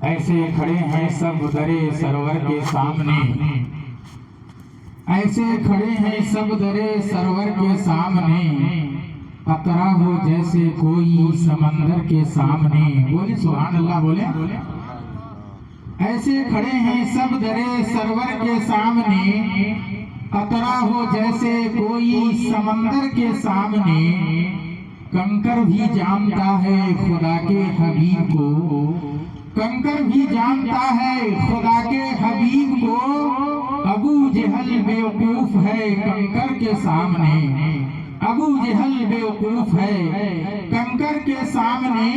ایسے کھڑے ہیں سب درے سرور کے سامنے، ایسے کھڑے ہیں سب درے سرور کے سامنے، قطرہ ہو جیسے کوئی سمندر کے سامنے۔ بولے سبحان اللہ، بولے۔ ایسے کھڑے ہیں سب درے سرور کے سامنے، قطرہ ہو جیسے کوئی سمندر کے سامنے۔ کنکر بھی جانتا ہے خدا کے حبیب کو، کنکر بھی جانتا ہے خدا کے حبیب کو، ابو جہل بیوقوف ہے کنکر کے سامنے، ابو جہل بیوقوف ہے کنکر کے سامنے۔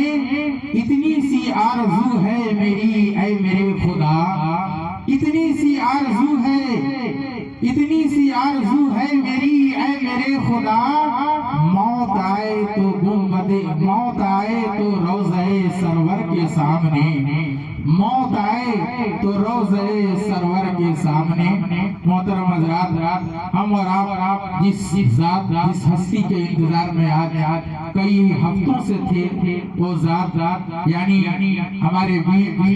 اتنی سی آرزو ہے میری اے میرے خدا، اتنی سی آرزو ہے، اتنی سی آرزو ہے میری اے میرے خدا، موت آئے تو گنبد، موت آئے تو روضہ سرور کے سامنے، موت آئے تو روضہ سرور کے سامنے۔ محترم حضرات، ہم اور آپ جس ذات، جس ہستی کے انتظار میں آج کئی ہفتوں سے تھے، وہ ذات یعنی ہمارے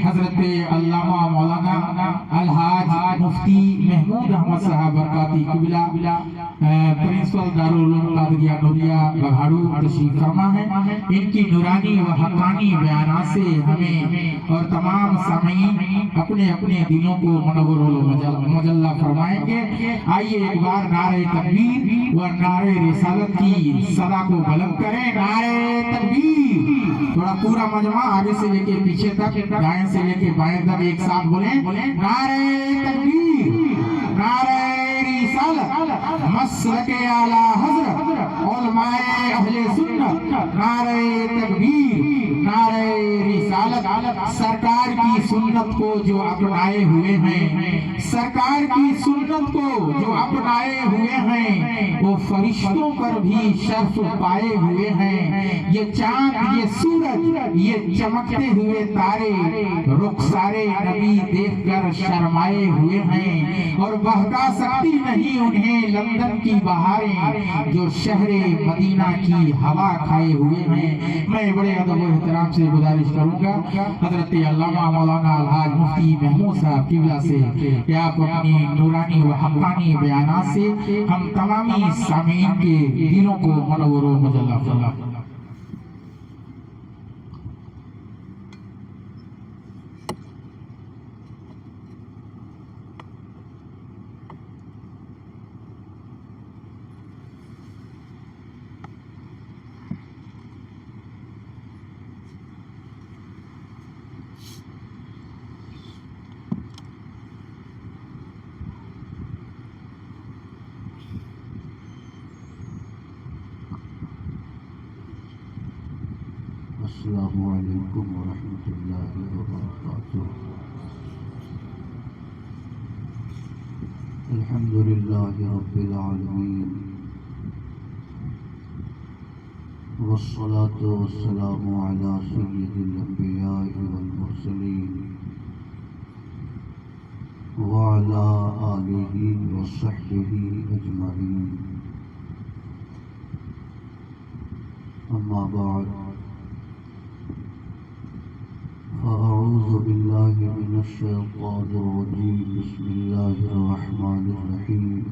حضرت علامہ مولانا الحاج مفتی محمود احمد صاحب برکاتی قبلہ پرنسپل دارالعلوم قادریہ نوریہ بگھاڑو تشریف فرما ہے۔ ان کی نورانی و حقانی بیانات سے ہمیں اور تمام سامعین اپنے اپنے دلوں کو منور و مجلہ فرمائیں گے۔ آئیے ایک بار نعرہ تکبیر و نعرہ رسالت کی صدا کو بلند کریں۔ نعرہ تکبیر، تھوڑا پورا مجمع آگے سے لے کے پیچھے تک، دائیں سے لے کے بائیں تک ایک ساتھ بولیں۔ نعرہ تکبیر، نعرہ رسالت، مسلک اعلی حضرت علماء اہل سنت، نعرہ تکبیر، نعرہ رسالت۔ سرکار کی سنت کو جو اپنائے ہوئے ہیں، سرکار کی سنت کو جو اپنائے ہوئے ہیں، وہ فرشتوں پر بھی شرف پائے ہوئے ہیں۔ یہ چاند، یہ سورج، یہ چمکتے ہوئے تارے، رخسارے نبی دیکھ کر شرمائے ہوئے ہیں، اور بہکا سکتی نہیں انہیں لندن کی بہاریں، جو شہر مدینہ کی ہوا کھائے ہوئے ہیں۔ میں بڑے ادب و احترام سے گزارش کروں گا حضرت علامہ مولانا الحاج مفتی محمود صاحب قبلہ سے کہ آپ اپنی نورانی و حقانی بیانات سے ہم تمامی سامعین کے دلوں کو منور و مجلہ فرمائیں۔ السلام علیکم ورحمۃ اللہ وبرکاتہ۔ الحمد للہ رب العالمین، والصلاة والسلام علی سید الانبیاء والمرسلین وعلی آلہ وصحبہ اجمعین، اما بعد، فأعوذ باللہ من الشیطان الرجیم، بسم اللہ الرحمن الرحیم۔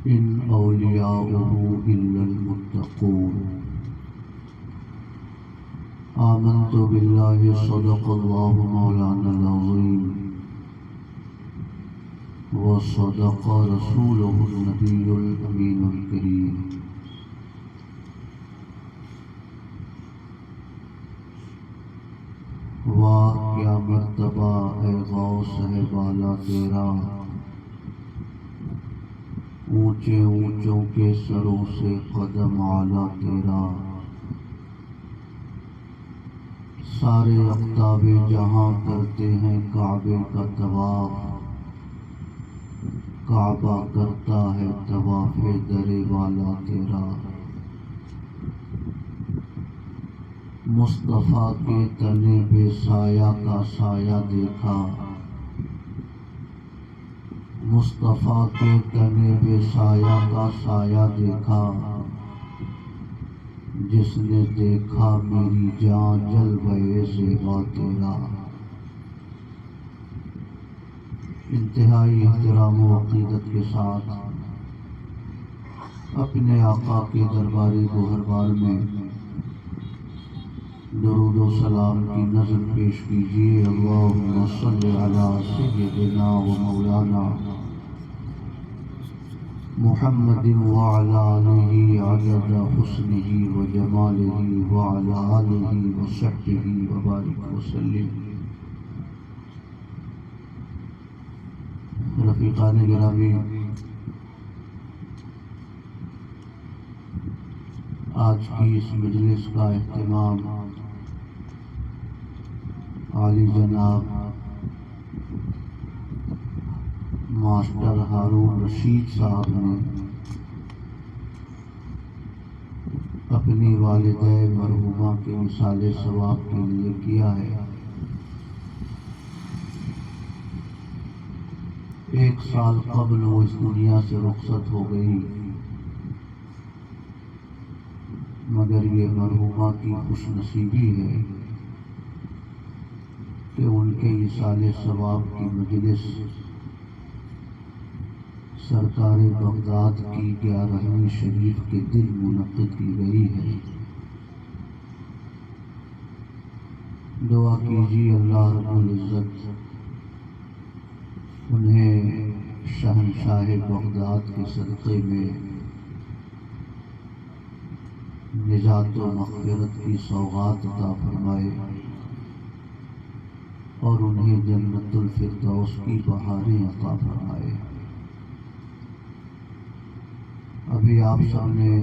ان اولیاؤہ الا المتقون۔ آمنت باللہ، صدق اللہ مولانا العظیم، وصدق رسولہ النبی الامین الکریم۔ واہ کیا مرتبہ اے غوث ہے بالا تیرا، اونچے اونچوں کے سروں سے قدم اعلیٰ تیرا۔ سارے اقطاب جہاں کرتے ہیں کعبے کا طواف، کعبہ کرتا ہے طواف در والا تیرا۔ مصطفیٰ کے تنے بے سایہ کا سایہ دیکھا، مصطفیٰ کے تنے بے سایہ کا سایہ دیکھا، جس نے دیکھا میری جان جلوے زیبا تیرا۔ انتہائی احترام و عقیدت کے ساتھ اپنے آقا کے درباری گوہربار میں درود و سلام کی نظر پیش کیجیے۔ اللہم صلی علی سیدنا و مولانا محمد وعلی آلہ عدد حسنہ و جمالہ وعلی آلہ و صحبہ وبارک وسلم۔ رفیقان گرامی، آج کی اس مجلس کا اہتمام عالی جناب ماسٹر ہارون رشید صاحب نے اپنی والدہ مرحومہ کے وصال ثواب کے لیے کیا ہے۔ 1 سال قبل وہ اس دنیا سے رخصت ہو گئی، مگر یہ مرحومہ کی خوش نصیبی ہے کہ ان کے وصال ثواب کی مجلس سرکار بغداد کی 11ویں شریف کے دن منعقد کی گئی ہے۔ دعا کیجیے اللہ رب العزت انہیں شہنشاہ بغداد کے صدقے میں نجات و مغفرت کی سوغات عطا فرمائے اور انہیں جنت الفردوس کی بہاریں عطا فرمائے۔ ابھی آپ سب نے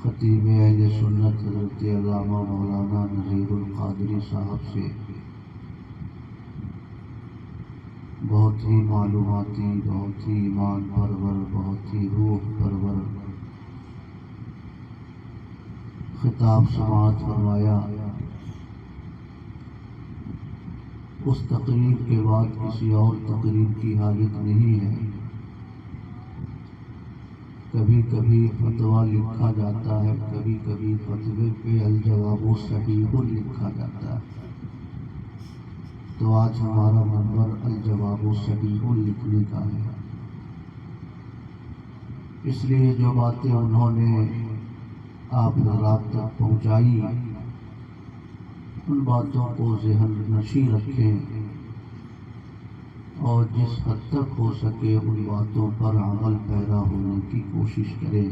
خطیب اہل سنت حضرت علامہ مولانا نذیر القادری صاحب سے بہت ہی معلوماتی، بہت ہی ایمان پرور، بہت ہی روح پرور خطاب سماعت فرمایا۔ اس تقریب کے بعد کسی اور تقریب کی حاجت نہیں ہے۔ کبھی کبھی فتویٰ لکھا جاتا ہے، کبھی کبھی فتوے پہ الجواب صحیح لکھا جاتا ہے، تو آج ہمارا منبر الجواب صحیح لکھنے کا ہے۔ اس لیے جو باتیں انہوں نے آپ حضرات تک پہنچائی، ان باتوں کو ذہن نشیں رکھیں اور جس حد تک ہو سکے ان باتوں پر عمل پیرا ہونے کی کوشش کریں۔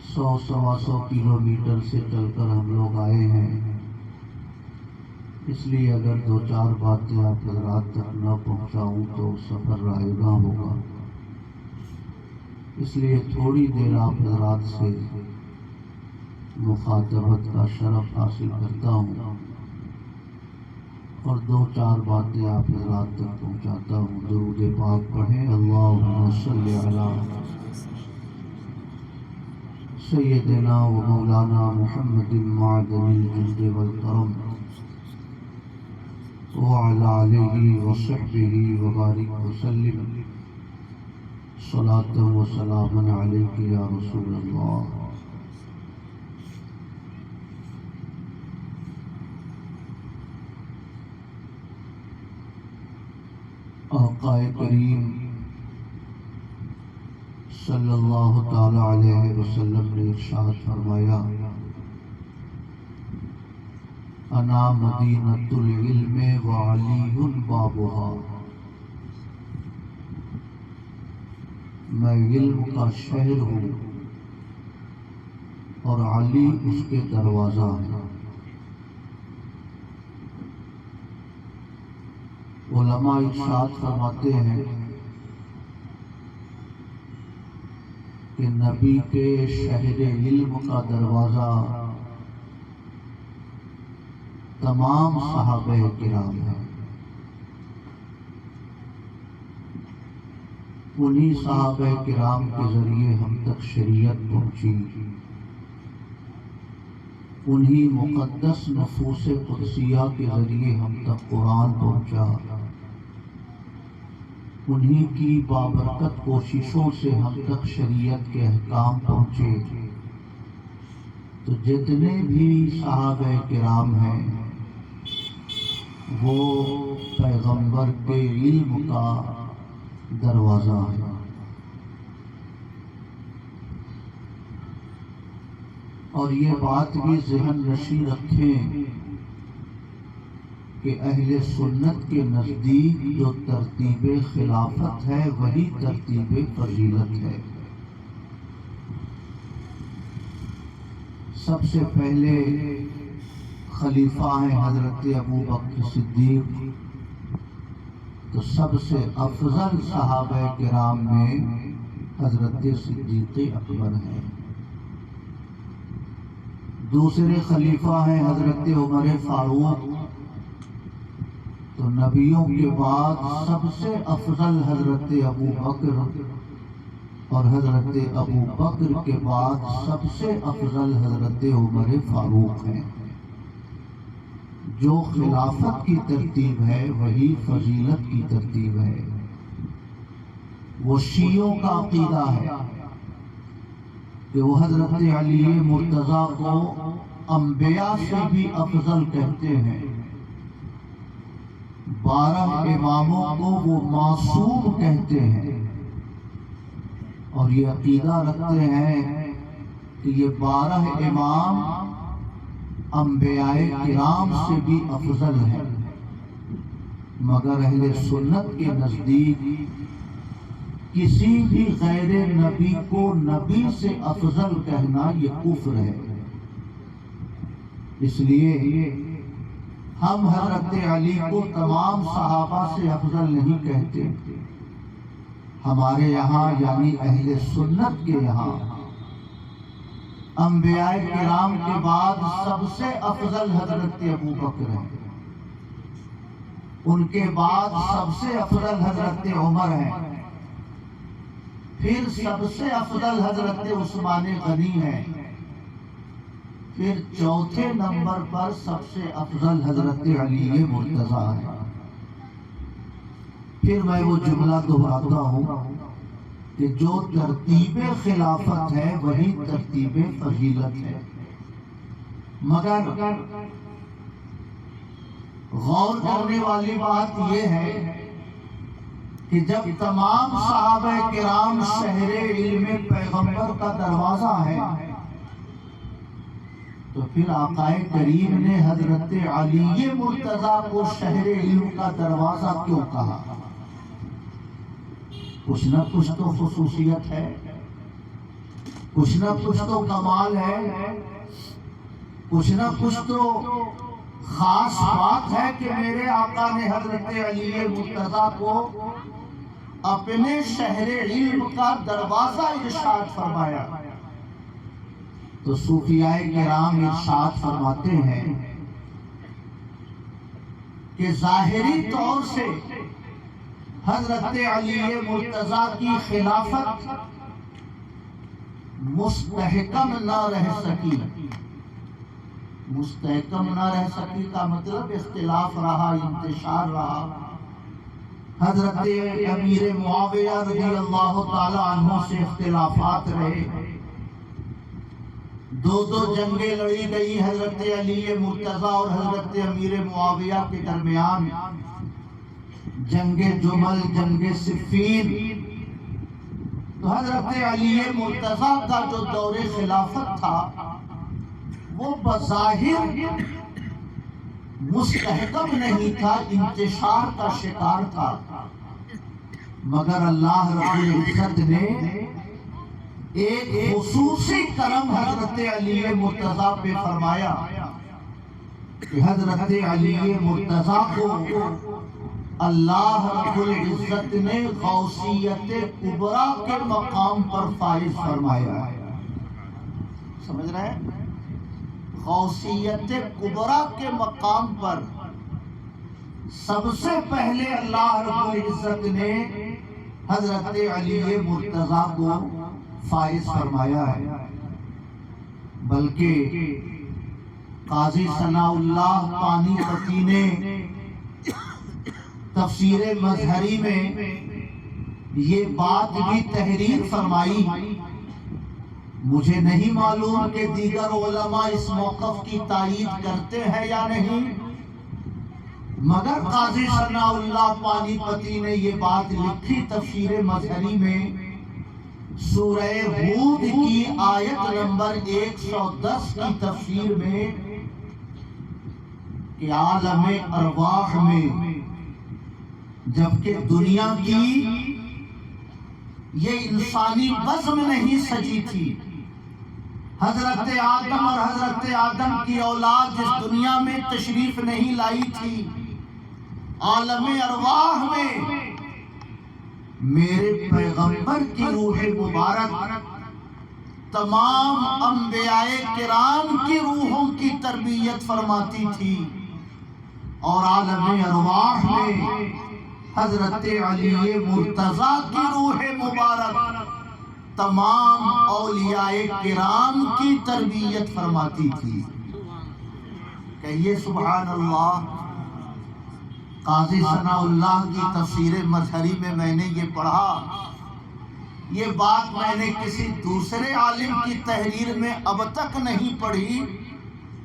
100-125 کلومیٹر سے چل کر ہم لوگ آئے ہیں، اس لیے اگر 2-4 باتیں آپ حضرات تک نہ پہنچاؤں تو سفر رائگاں ہوگا۔ اس لیے تھوڑی دیر آپ حضرات سے مخاطبت کا شرف حاصل کرتا ہوں اور 2-4 باتیں آپ حضرات تک پہنچاتا ہوں۔ درود پاک پڑھیں۔ اللہم صلی علی سیدنا و مولانا محمد معدن الجود والکرم وعلی آلہ وصحبہ وبارک وسلم۔ صلاۃ و سلام علیک یا رسول اللہ۔ آقا کریم صلی اللہ تعالی علیہ وسلم نے ارشاد فرمایا، انا مدینۃ العلم وعلی بابھا، میں علم کا شہر ہوں اور علی اس کے دروازہ ہے۔ علماء ارشاد فرماتے ہیں کہ نبی کے شہر علم کا دروازہ تمام صحابہ کرام ہیں۔ انہی صحابہ کرام کے ذریعے ہم تک شریعت پہنچی، انہی مقدس نفوس قدسیہ کے ذریعے ہم تک قرآن پہنچا، انہی کی بابرکت کوششوں سے ہم تک شریعت کے احکام پہنچے. تو جتنے بھی صحابہ کرام ہیں وہ پیغمبر کے علم کا دروازہ ہے. اور یہ بات بھی ذہن نشین رکھیں کہ اہل سنت کے نزدیک جو ترتیب خلافت ہے وہی ترتیب فضیلت ہے. سب سے پہلے خلیفہ ہیں حضرت ابو بکر صدیق. تو سب سے افضل صحابہ کرام میں حضرت صدیق اکبر ہیں. دوسرے خلیفہ ہیں حضرت عمر فاروق. تو نبیوں کے بعد سب سے افضل حضرت ابو بکر، اور حضرت ابو بکر کے بعد سب سے افضل حضرت عمر فاروق ہیں. جو خلافت کی ترتیب ہے وہی فضیلت کی ترتیب ہے. وہ شیعوں کا عقیدہ ہے کہ وہ حضرت علی مرتضیٰ کو انبیاء سے بھی افضل کہتے ہیں. 12 اماموں کو وہ معصوم کہتے ہیں، اور یہ عقیدہ رکھتے ہیں کہ یہ 12 امام انبیاء کرام سے بھی افضل ہیں. مگر اہل سنت کے نزدیک کسی بھی غیر نبی کو نبی سے افضل کہنا یہ کفر ہے. اس لیے ہم حضرت علی کو تمام صحابہ سے افضل نہیں کہتے. ہمارے یہاں یعنی اہل سنت کے یہاں انبیاء کرام کے بعد سب سے افضل حضرت ابو بکر ہیں. ان کے بعد سب سے افضل حضرت عمر ہیں. پھر سب سے افضل حضرت عثمان غنی ہیں. پھر چوتھے نمبر پر سب سے افضل حضرت علی مرتضیٰ ہے. پھر میں وہ جملہ دہراتا ہوں کہ جو ترتیب خلافت ہے وہی ترتیب فضیلت ہے. مگر غور کرنے والی بات یہ ہے کہ جب تمام صحابہ کرام شہر علم پیغمبر کا دروازہ ہے تو پھر آقا کریم نے حضرت علی مرتضیٰ کو شہر علم کا دروازہ کیوں کہا؟ کچھ نہ کچھ تو خصوصیت ہے، کچھ نہ کچھ تو کمال ہے، کچھ نہ کچھ تو خاص بات ہے کہ میرے آقا نے حضرت علی مرتضیٰ کو اپنے شہر علم کا دروازہ ارشاد فرمایا. تو صوفیاء کرام ارشاد فرماتے ہیں کہ ظاہری طور سے حضرت علی مرتضیٰ کی خلافت مستحکم نہ رہ سکی. مستحکم نہ رہ سکی کا مطلب اختلاف رہا، انتشار رہا. حضرت امیر معاویہ رضی اللہ تعالی عنہ سے اختلافات رہے. 2 جنگیں لڑی گئی حضرت علی مرتضیٰ اور حضرت امیر معاویہ کے درمیان. جنگ جمل، جنگ صفین. تو حضرت علی مرتضیٰ کا جو دور خلافت تھا وہ بظاہر مستحکم نہیں تھا، انتشار کا شکار تھا. مگر اللہ رب العزت نے ایک خصوصی کرم حضرت علی مرتضیٰ پہ فرمایا کہ حضرت علی مرتضیٰ کو اللہ رب العزت نے غوثیت کبریٰ کے مقام پر فائز فرمایا ہے. سمجھ رہے ہیں؟ غوثیت کبریٰ کے مقام پر سب سے پہلے اللہ رب العزت نے حضرت علی مرتضیٰ کو فائز فرمایا ہے. بلکہ قاضی ثناء اللہ پانی پتی نے تفسیر مظہری میں یہ بات بھی تحریر فرمائی. مجھے نہیں معلوم کہ دیگر علماء اس موقف کی تائید کرتے ہیں یا نہیں، مگر قاضی ثناء اللہ پانی پتی نے یہ بات لکھی تفسیر مظہری میں، سورہ ہود کی آیت نمبر 110 کی تفسیر میں، کہ عالم ارواح میں جبکہ دنیا کی یہ انسانی بزم نہیں سجی تھی، حضرت آدم اور حضرت آدم کی اولاد جس دنیا میں تشریف نہیں لائی تھی، عالم ارواح میں میرے پیغمبر کی روح مبارک تمام انبیاء کرام کی روحوں کی تربیت فرماتی تھی، اور عالم ارواح میں حضرت علی مرتضیٰ کی روح مبارک تمام اولیاء کرام کی تربیت فرماتی تھی. کہیے سبحان اللہ. قاضی ثناء اللہ کی تفسیر مظہری میں نے یہ پڑھا. یہ بات میں نے کسی دوسرے عالم کی تحریر میں اب تک نہیں پڑھی،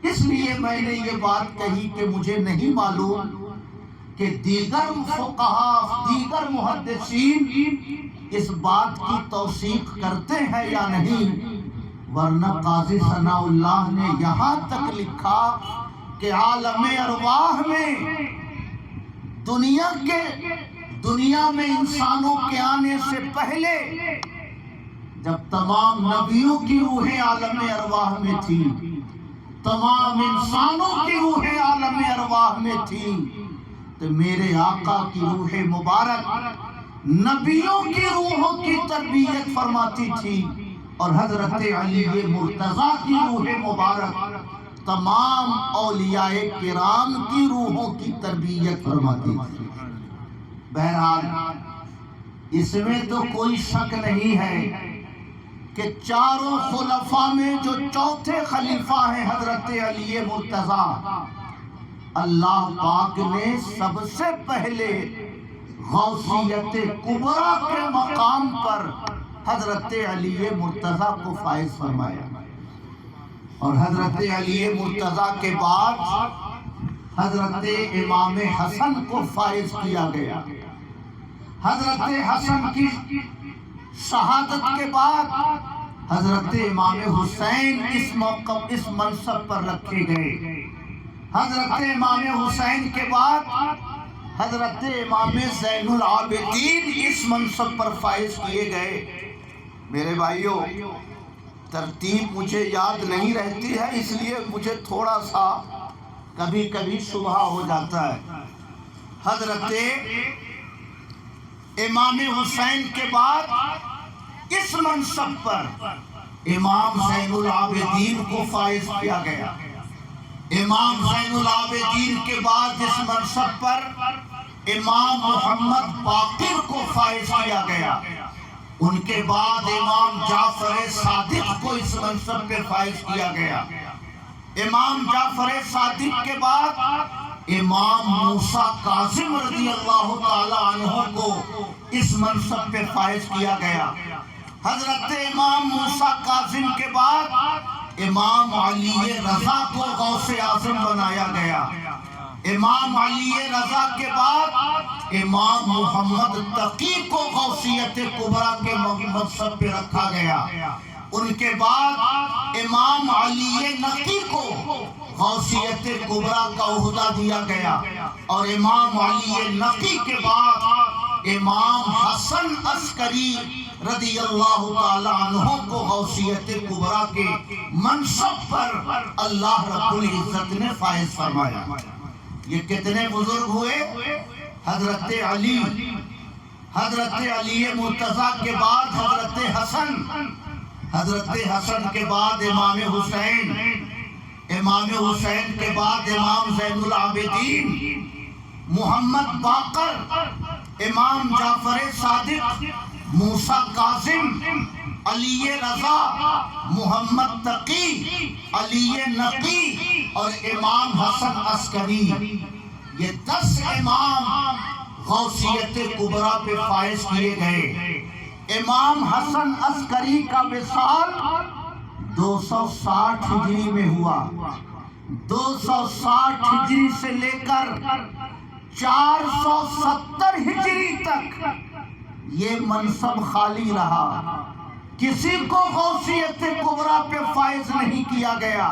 اس لیے میں نے یہ بات کہی کہ مجھے نہیں معلوم کہ دیگر فقہا، دیگر محدثین اس بات کی توثیق کرتے ہیں یا نہیں، ورنہ قاضی ثناء اللہ نے یہاں تک لکھا کہ عالم ارواح میں دنیا میں انسانوں کے آنے سے پہلے جب تمام نبیوں کی روحیں عالم ارواح میں تھی، تمام انسانوں کی روحیں عالم ارواح میں تھی، تو میرے آقا کی روح مبارک نبیوں کی روحوں کی تربیت فرماتی تھی، اور حضرت علی مرتضیٰ کی روح مبارک تمام اولیاء کرام کی روحوں کی تربیت فرماتی تھی. بہرحال اس میں تو کوئی شک نہیں ہے کہ چاروں خلفاء میں جو چوتھے خلیفہ ہیں حضرت علی مرتضیٰ، اللہ پاک نے سب سے پہلے غوثیت کبریٰ کے مقام پر حضرت علی مرتضیٰ کو فائز فرمایا، اور حضرت علی مرتضیٰ کے بعد حضرت امام حسن کو فائز کیا گیا. حضرت حسن کی شہادت کے بعد حضرت امام حسین اس منصب پر رکھے گئے. حضرت امام حسین کے بعد حضرت امام زین العابدین اس منصب پر فائز کیے گئے. میرے بھائیوں، ترتیب مجھے یاد نہیں رہتی ہے، اس لیے مجھے تھوڑا سا کبھی کبھی شبہ ہو جاتا ہے. حضرت امام حسین کے بعد اس منصب پر امام زین العابدین کو فائز کیا گیا. امام زین العابدین کے بعد اس منصب پر امام محمد باقر کو فائز کیا گیا. ان کے بعد امام جعفر صادق کو اس منصب پہ فائز کیا گیا. امام جعفر صادق کے بعد امام موسیٰ کاظم رضی اللہ تعالی عنہ کو اس منصب پہ فائز کیا گیا. حضرت امام موسیٰ کاظم کے بعد امام علی رضا کو غوث اعظم بنایا گیا. امام علی رضا کے بعد امام محمد تقی کو غوثیت کبریٰ کے منصب پہ رکھا گیا. ان کے بعد امام علی نقی کو غوثیت کبریٰ کا عہدہ دیا گیا، اور امام علی نقی کے بعد امام حسن عسکری رضی اللہ تعالی عنہ کو غوثیت کبریٰ کے منصب پر اللہ رب العزت نے فائز فرمایا. یہ کتنے بزرگ ہوئے؟ حضرت علی مرتضیٰ کے بعد حضرت حسن کے بعد امام حسین کے بعد امام زین العابدین، محمد باقر، امام جعفر صادق، موسیٰ کاظم، علی رضا، محمد تقی، علی نقی اور امام حسن عسکری. یہ 10 امام غوثیت کبریٰ پہ فائز کیے گئے۔ امام حسن عسکری کا وصال 260 ہجری میں ہوا۔ 260 ہجری سے لے کر 470 ہجری تک یہ منصب خالی رہا، کسی کو غوثیت کبریٰ پہ فائز نہیں کیا گیا۔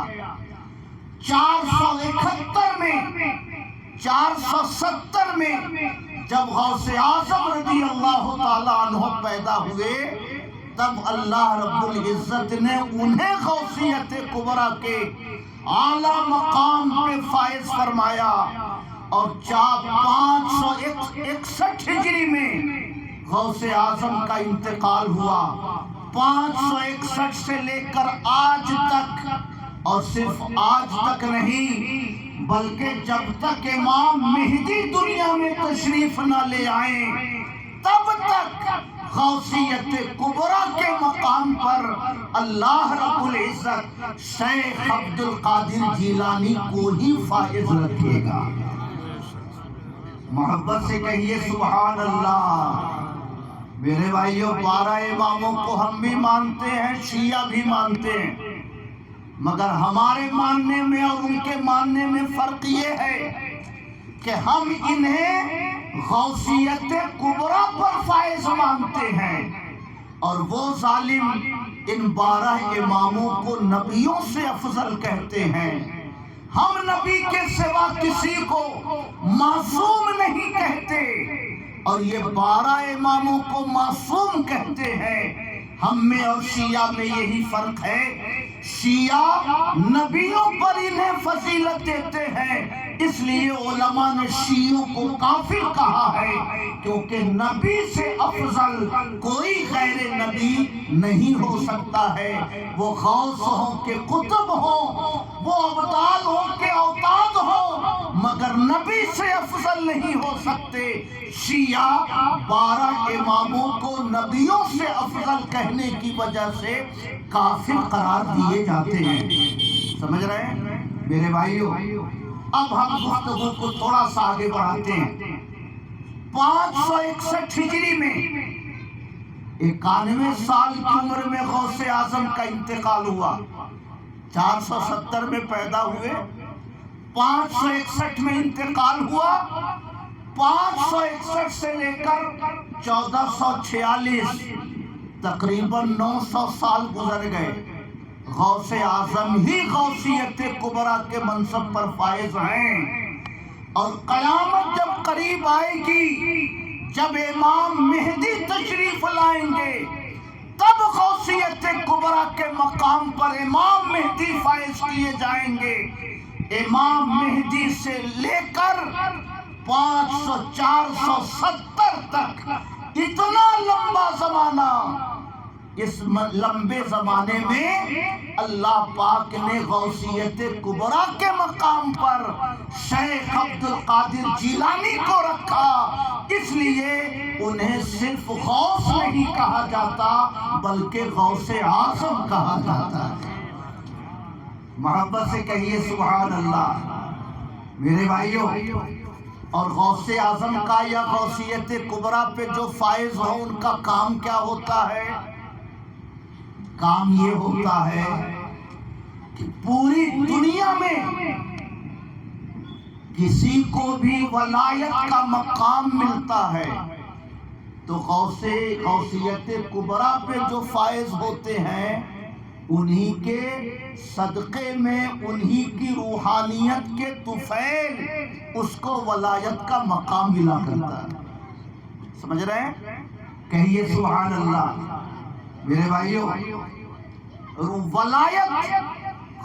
471 میں 470 میں جب غوث اعظم رضی اللہ تعالیٰ عنہ پیدا ہوئے، تب اللہ رب العزت نے انہیں غوثیت کبریٰ کے اعلیٰ مقام پہ فائز فرمایا، اور 561 ہجری میں غوث اعظم کا انتقال ہوا۔ 561 سے لے کر آج تک، اور صرف آج تک نہیں بلکہ جب تک امام مہدی دنیا میں تشریف نہ لے آئیں، تب تک غوثیت کبریٰ کے مقام پر اللہ رب العزت شیخ عبد القادر جیلانی کو ہی فائز رکھے گا۔ محبت سے کہیے سبحان اللہ۔ میرے بھائیوں، 12 اماموں کو ہم بھی مانتے ہیں، شیعہ بھی مانتے ہیں، مگر ہمارے ماننے میں اور ان کے ماننے میں فرق یہ ہے کہ ہم انہیں غوثیت کبریٰ پر فائز مانتے ہیں، اور وہ ظالم ان 12 اماموں کو نبیوں سے افضل کہتے ہیں۔ ہم نبی کے سوا کسی کو معصوم نہیں کہتے، اور یہ 12 اماموں کو معصوم کہتے ہیں۔ ہم میں اور شیعہ میں یہی فرق ہے، شیعہ نبیوں پر انہیں فضیلت دیتے ہیں، اس لیے علماء نے شیعوں کو کافر کہا ہے، کیونکہ نبی سے افضل کوئی غیر نبی نہیں ہو سکتا ہے۔ وہ غوث ہوں کہ قطب ہوں، وہ ابدال ہوں کہ اوتاد ہوں، مگر نبی سے افضل نہیں ہو سکتے۔ شیعہ 12 اماموں کو نبیوں سے افضل کہنے کی وجہ سے کافر قرار دیے جاتے ہیں۔ سمجھ رہے ہیں میرے بھائیوں؟ اب ہم گفتگو کو تھوڑا سا آگے بڑھاتے ہیں۔ 561 ہجری میں 91 سال کی عمر میں غوث اعظم کا انتقال ہوا۔ 470 میں پیدا ہوئے، 561 میں انتقال ہوا۔ 561 سے لے کر 1446 تقریباً 900 سال گزر گئے۔ غوث اعظم ہی غوثیت کبریٰ کے منصب پر فائز ہیں، اور قیامت جب قریب آئے گی، جب امام مہدی تشریف لائیں گے، تب غوثیت کبریٰ کے مقام پر امام مہدی فائز کیے جائیں گے۔ امام مہدی سے لے کر 500 470 تک اتنا لمبا زمانہ، اس لمبے زمانے میں اللہ پاک نے غوثیت کبریٰ کے مقام پر شیخ عبد القادر جیلانی کو رکھا، اس لیے انہیں صرف غوث نہیں کہا جاتا بلکہ غوث اعظم کہا جاتا ہے۔ محبت سے کہیے سبحان اللہ میرے بھائیوں۔ اور غوث اعظم کا یا غوثیت کبریٰ پہ جو فائز ہو، ان کا کام کیا ہوتا ہے؟ کام یہ ہوتا ہے کہ پوری دنیا میں کسی کو بھی ولایت کا مقام ملتا ہے تو غوثیت کبریٰ پہ جو فائز ہوتے ہیں، انہی کے صدقے میں، انہی کی روحانیت کے طفیل اس کو ولایت کا مقام ملا کرتا ہے۔ سمجھ رہے ہیں؟ کہیے سبحان اللہ میرے بھائیوں۔ ولایت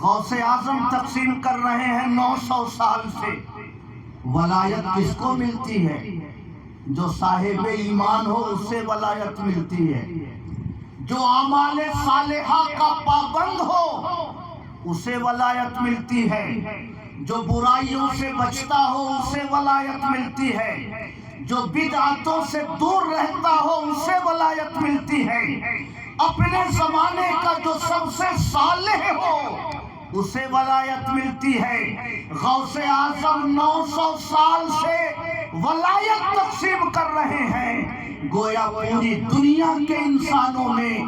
غوث اعظم تقسیم کر رہے ہیں 900 سال سے۔ ولایت کس کو ملتی ہے؟ جو صاحب ایمان ہو اسے ولایت ملتی ہے، جو اعمال صالحہ کا پابند ہو اسے ولایت ملتی ہے، جو برائیوں سے بچتا ہو اسے ولایت ملتی ہے، جو بدعتوں سے دور رہتا ہو اسے ولایت ملتی ہے، اپنے زمانے کا جو سب سے صالح ہو اسے ولایت ملتی ہے۔ غوث اعظم 900 سال سے ولایت تقسیم کر رہے ہیں۔ گویا پوری دنیا کے انسانوں میں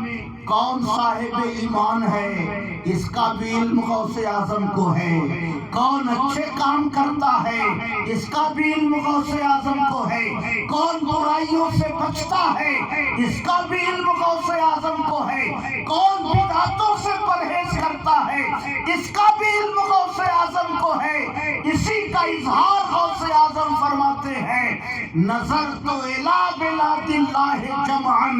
کون صاحب ایمان ہے، اس کا بھی علم غوث اعظم کو ہے۔ کون اچھے کام کرتا ہے، اس کا بھی علم غوث اعظم کو ہے۔ کون برائیوں سے بچتا ہے، اس کا بھی علم غوث اعظم کو ہے۔ کون بدعتوں سے پرہیز کرتا ہے، اس کا بھی علم غوث اعظم کو ہے۔ اسی کا اظہار غوث اعظم فرماتے ہیں، نظر تو الی بلاد اللہ جمعا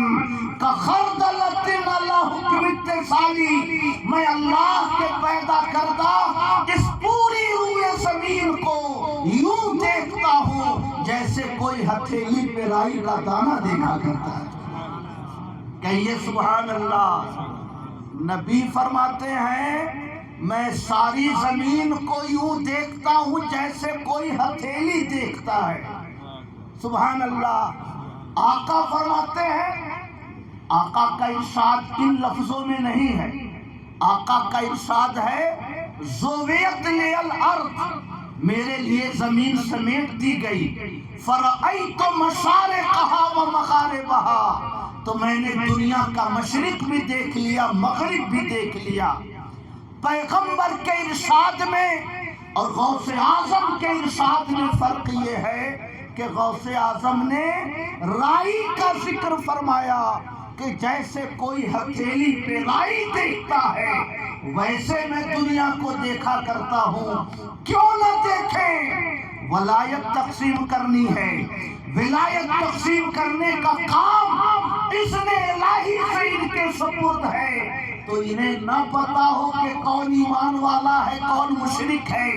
کخردلۃ علی حکم اتصالی، میں اللہ کے پیدا کردہ اس پوری روئے زمین کو یوں دیکھتا ہوں جیسے کوئی ہتھیلی پہ رائی کا دانہ دیکھا کرتا ہے۔ کہیے سبحان اللہ۔ نبی فرماتے ہیں میں ساری زمین کو یوں دیکھتا ہوں جیسے کوئی ہتھیلی دیکھتا ہے۔ سبحان اللہ۔ آقا فرماتے ہیں، آقا کا ارشاد ان لفظوں میں نہیں ہے، آقا کا ارشاد ہے زویت لی الارض، میرے لیے زمین سمیٹ دی گئی، فرأیت مشارقہا و مغاربہا، تو میں نے دنیا کا مشرق بھی دیکھ لیا، مغرب بھی دیکھ لیا۔ پیغمبر کے ارشاد میں اور غوث اعظم کے ارشاد میں فرق یہ ہے کہ غوث اعظم نے رائی کا ذکر فرمایا کہ جیسے کوئی ہتھیلی پہ رائی دیکھتا ہے ویسے میں دنیا کو دیکھا کرتا ہوں۔ کیوں نہ دیکھیں؟ ولایت تقسیم کرنی ہے، ولایت تقسیم کرنے کا کام اس نے الہی سے ان کے سپرد ہے، تو انہیں نہ پتا ہو کہ کون ایمان والا ہے کون مشرک ہے،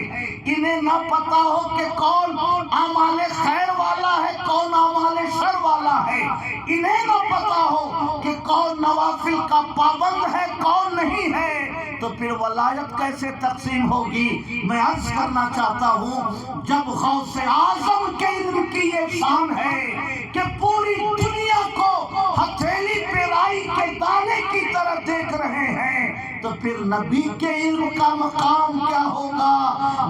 انہیں نہ پتا ہو کہ کون اعمال خیر والا ہے کون اعمال شر والا ہے، انہیں نہ پتا ہو کہ کون نوافل کا پابند ہے کون نہیں ہے، تو پھر ولایت کیسے تقسیم ہوگی؟ میں عرض کرنا چاہتا ہوں، جب غوث اعظم کے علم کی یہ شان ہے کہ پوری دنیا کو ہتھیلی پہ رائی کے دانے کی طرح دیکھ رہے ہیں، تو پھر نبی کے علم کا مقام کیا ہوگا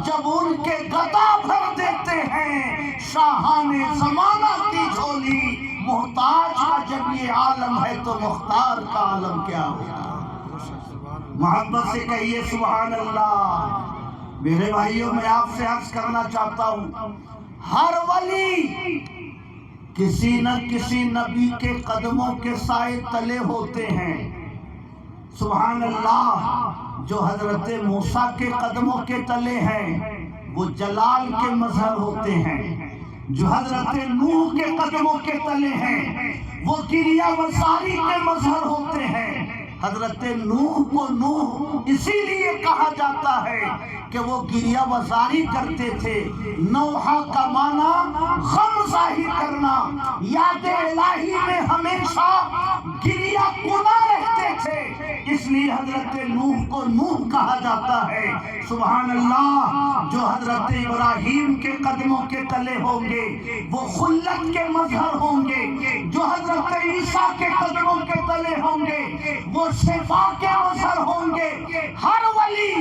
جب ان کے گدا بھر دیتے ہیں شاہان زمانہ کی جھولی۔ محتاج کا جب یہ عالم ہے تو مختار کا عالم کیا ہوگا؟ محبت سے کہیے سبحان اللہ۔ میرے بھائیوں، میں آپ سے عرض کرنا چاہتا ہوں، ہر ولی کسی نہ کسی نبی کے قدموں کے سائے تلے ہوتے ہیں۔ سبحان اللہ۔ جو حضرت موسیٰ کے قدموں کے تلے ہیں وہ جلال کے مظہر ہوتے ہیں، جو حضرت نوح کے قدموں کے تلے ہیں وہ گریہ وساری کے مظہر ہوتے ہیں۔ حضرت نوح کو نوح اسی لیے کہا جاتا ہے کہ وہ گریہ وساری کرتے تھے۔ نوحہ کا معنی غم ظاہر کرنا، یاد الہی میں ہمیشہ گریہ کنا رہتے تھے، اس لیے حضرت نوح کو نوح کہا جاتا ہے۔ سبحان اللہ۔ جو حضرت ابراہیم کے قدموں کے تلے ہوں گے وہ خلت کے مظہر ہوں گے، جو حضرت عیسیٰ کے قدموں کے تلے ہوں گے وہ شفا کے مظہر ہوں گے۔ ہر ولی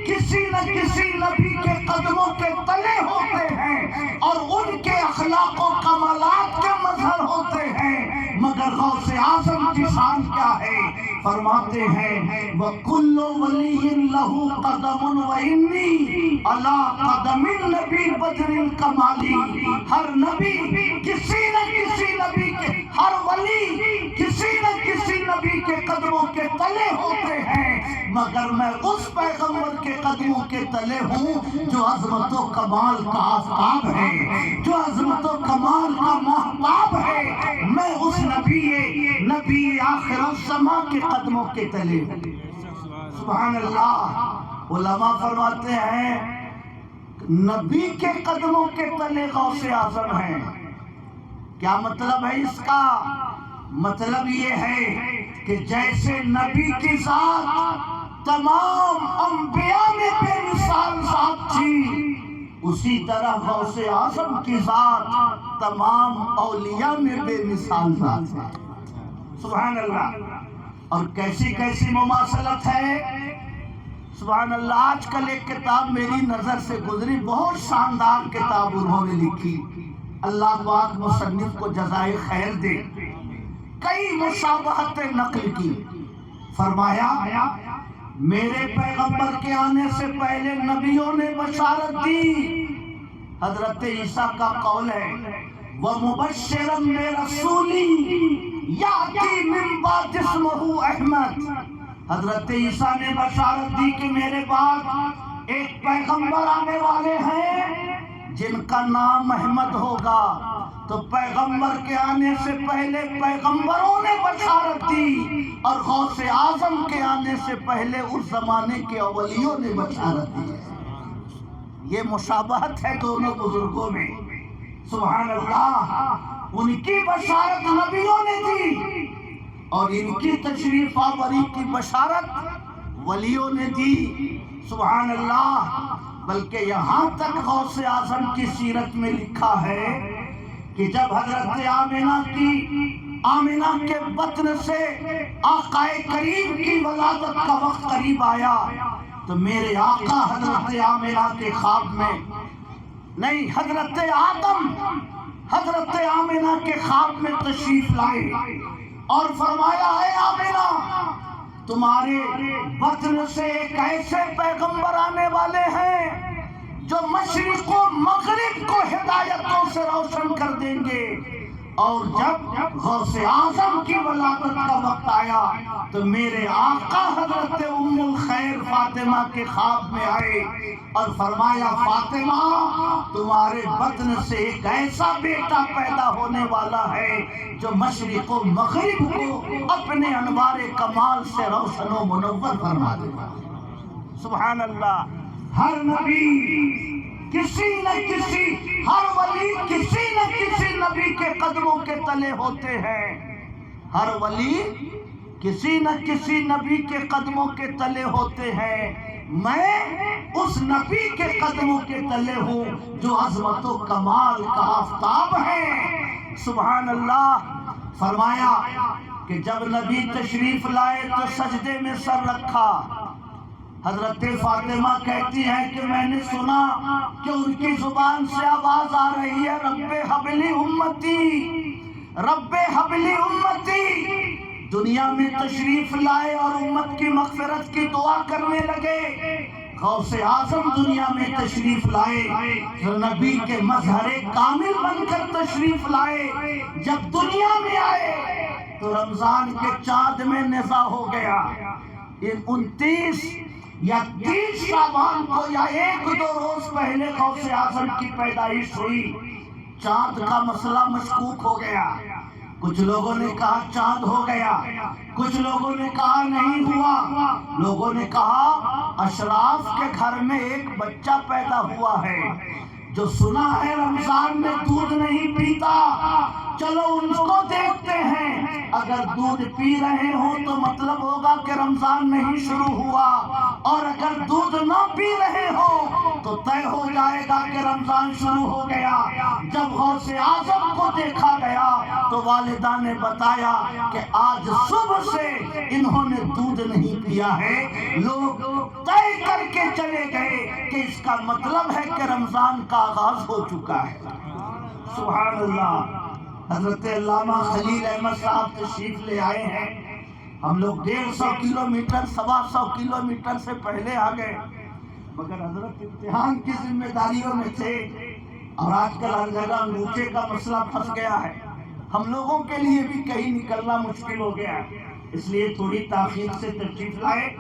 کسی نہ کسی نبی کے قدموں کے تلے ہوتے ہیں اور ان کے اخلاق و کمالات کے مظہر ہوتے ہیں، مگر غوث اعظم کی شان کیا ہے؟ فرماتے ہیں وَكُلُّ وَلِيٍّ لَهُ قَدَمٌ وَإِنِّي عَلَىٰ قَدَمِ النَّبِي بَدْرِ الْكَمَالِ۔ ہر نبی کسی نہ کسی نبی کے، ہر ولی کسی نہ کسی نبی کے قدموں کے تلے ہوتے ہیں، مگر میں اس پیغمبر کے قدموں کے تلے ہوں جو عظمت و کمال کا آفتاب ہے، جو عظمت و کمال کا محتاب ہے۔ میں اس نبی آخر الزمان کے قدموں کے تلے ہوں۔ سبحان اللہ۔ علماء فرماتے ہیں نبی کے قدموں کے تلے غوث اعظم ہیں۔ کیا مطلب ہے اس کا؟ مطلب یہ ہے کہ جیسے نبی کی ذات تمام انبیاء میں بے مثال ذات تھی، اسی طرح غوث اعظم کی ذات تمام اولیاء میں بے مثال ذات ہے۔ سبحان اللہ۔ اور کیسی کیسی مماثلت ہے؟ سبحان اللہ. آج کل ایک کتاب میری نظر سے گزری، بہت شاندار کتاب انہوں نے لکھی، اللہ پاک مصنف کو جزائے خیر دے. کئی مشابہتیں نقل کی. فرمایا میرے پیغمبر کے آنے سے پہلے نبیوں نے بشارت دی. حضرت عیسیٰ کا قول ہے وَمُبَشِّرًا بِرَسُولٍ یَأْتِی مِن بَعْدِی اسْمُهُ احمد. حضرت عیسیٰ نے بشارت دی کہ میرے بعد ایک پیغمبر آنے والے ہیں جن کا نام احمد ہوگا. تو پیغمبر کے آنے سے پہلے پیغمبروں نے بشارت دی، اور غوث اعظم کے آنے سے پہلے اس زمانے کے اولیوں نے بشارت دی. یہ مشابہت ہے دونوں بزرگوں میں. سبحان اللہ. ان کی بشارت نبیوں نے دی اور ان کی تشریف آوری کی بشارت ولیوں نے دی. سبحان اللہ. بلکہ یہاں تک غوث اعظم کی سیرت میں لکھا ہے کہ جب حضرت آمنہ کے بطن سے آقا کریم کی ولادت کا وقت قریب آیا تو میرے آقا حضرت آمنہ کے خواب میں نہیں، حضرت آدم حضرت آمنہ کے خواب میں تشریف لائے اور فرمایا اے آمنہ تمہارے بطن سے ایک ایسے پیغمبر آنے والے ہیں جو مشرق و مغرب کو ہدایتوں سے روشن کر دیں گے. اور جب غوث اعظم کی ولادت کا وقت آیا تو میرے آقا حضرت ام الخیر فاطمہ کے خواب میں آئے اور فرمایا فاطمہ تمہارے بطن سے ایک ایسا بیٹا پیدا ہونے والا ہے جو مشرق و مغرب کو اپنے انوار کمال سے روشن و منور فرما دے گا. سبحان اللہ. ہر نبی کسی نہ کسی، ہر ولی کسی نہ کسی نبی کے قدموں کے تلے ہوتے ہیں. ہر ولی کسی نہ کسی نبی کے قدموں کے تلے ہوتے ہیں. میں اس نبی کے قدموں کے تلے ہوں جو عظمت و کمال کا آفتاب ہے. سبحان اللہ. فرمایا کہ جب نبی تشریف لائے تو سجدے میں سر رکھا. حضرت فاطمہ کہتی ہے کہ میں نے سنا کہ ان کی زبان سے آواز آ رہی ہے رب حبلی امتی، رب حبلی امتی. دنیا میں تشریف لائے اور امت کی مغفرت کی دعا کرنے لگے. غوث اعظم دنیا میں تشریف لائے جو نبی کے مظہر کامل بن کر تشریف لائے. جب دنیا میں آئے تو رمضان کے چاند میں نزا ہو گیا. 29 یا 30 شعبان کو یا 1-2 روز پہلے غوث اعظم کی پیدائش ہوئی. چاند کا مسئلہ مشکوک ہو گیا. کچھ لوگوں نے کہا چاند ہو گیا، کچھ لوگوں نے کہا نہیں ہوا. لوگوں نے کہا اشراف کے گھر میں ایک بچہ پیدا ہوا ہے جو سنا ہے رمضان میں دودھ نہیں پیتا، چلو ان کو دیکھتے ہیں. اگر دودھ پی رہے ہوں تو مطلب ہوگا کہ رمضان نہیں شروع ہوا، اور اگر دودھ نہ پی رہے ہوں تو طے ہو جائے گا کہ رمضان شروع ہو گیا. جب غوث اعظم کو دیکھا گیا تو والدہ نے بتایا کہ آج صبح سے انہوں نے دودھ نہیں پیا ہے. لوگ طے کر کے چلے گئے کہ اس کا مطلب ہے کہ رمضان کا آغاز ہو چکا ہے. سبحان اللہ. حضرت علامہ خلیل احمد صاحب تشریف لے آئے ہیں. ہم لوگ 150 کلومیٹر 125 کلومیٹر سے پہلے آ گئے، مگر حضرت امتحان کی ذمہ داریوں میں تھے اور آج کل ہر جگہ انگوٹھے کا مسئلہ پھنس گیا ہے. ہم لوگوں کے لیے بھی کہیں نکلنا مشکل ہو گیا ہے، اس لیے تھوڑی تاخیر سے تشریف لائے.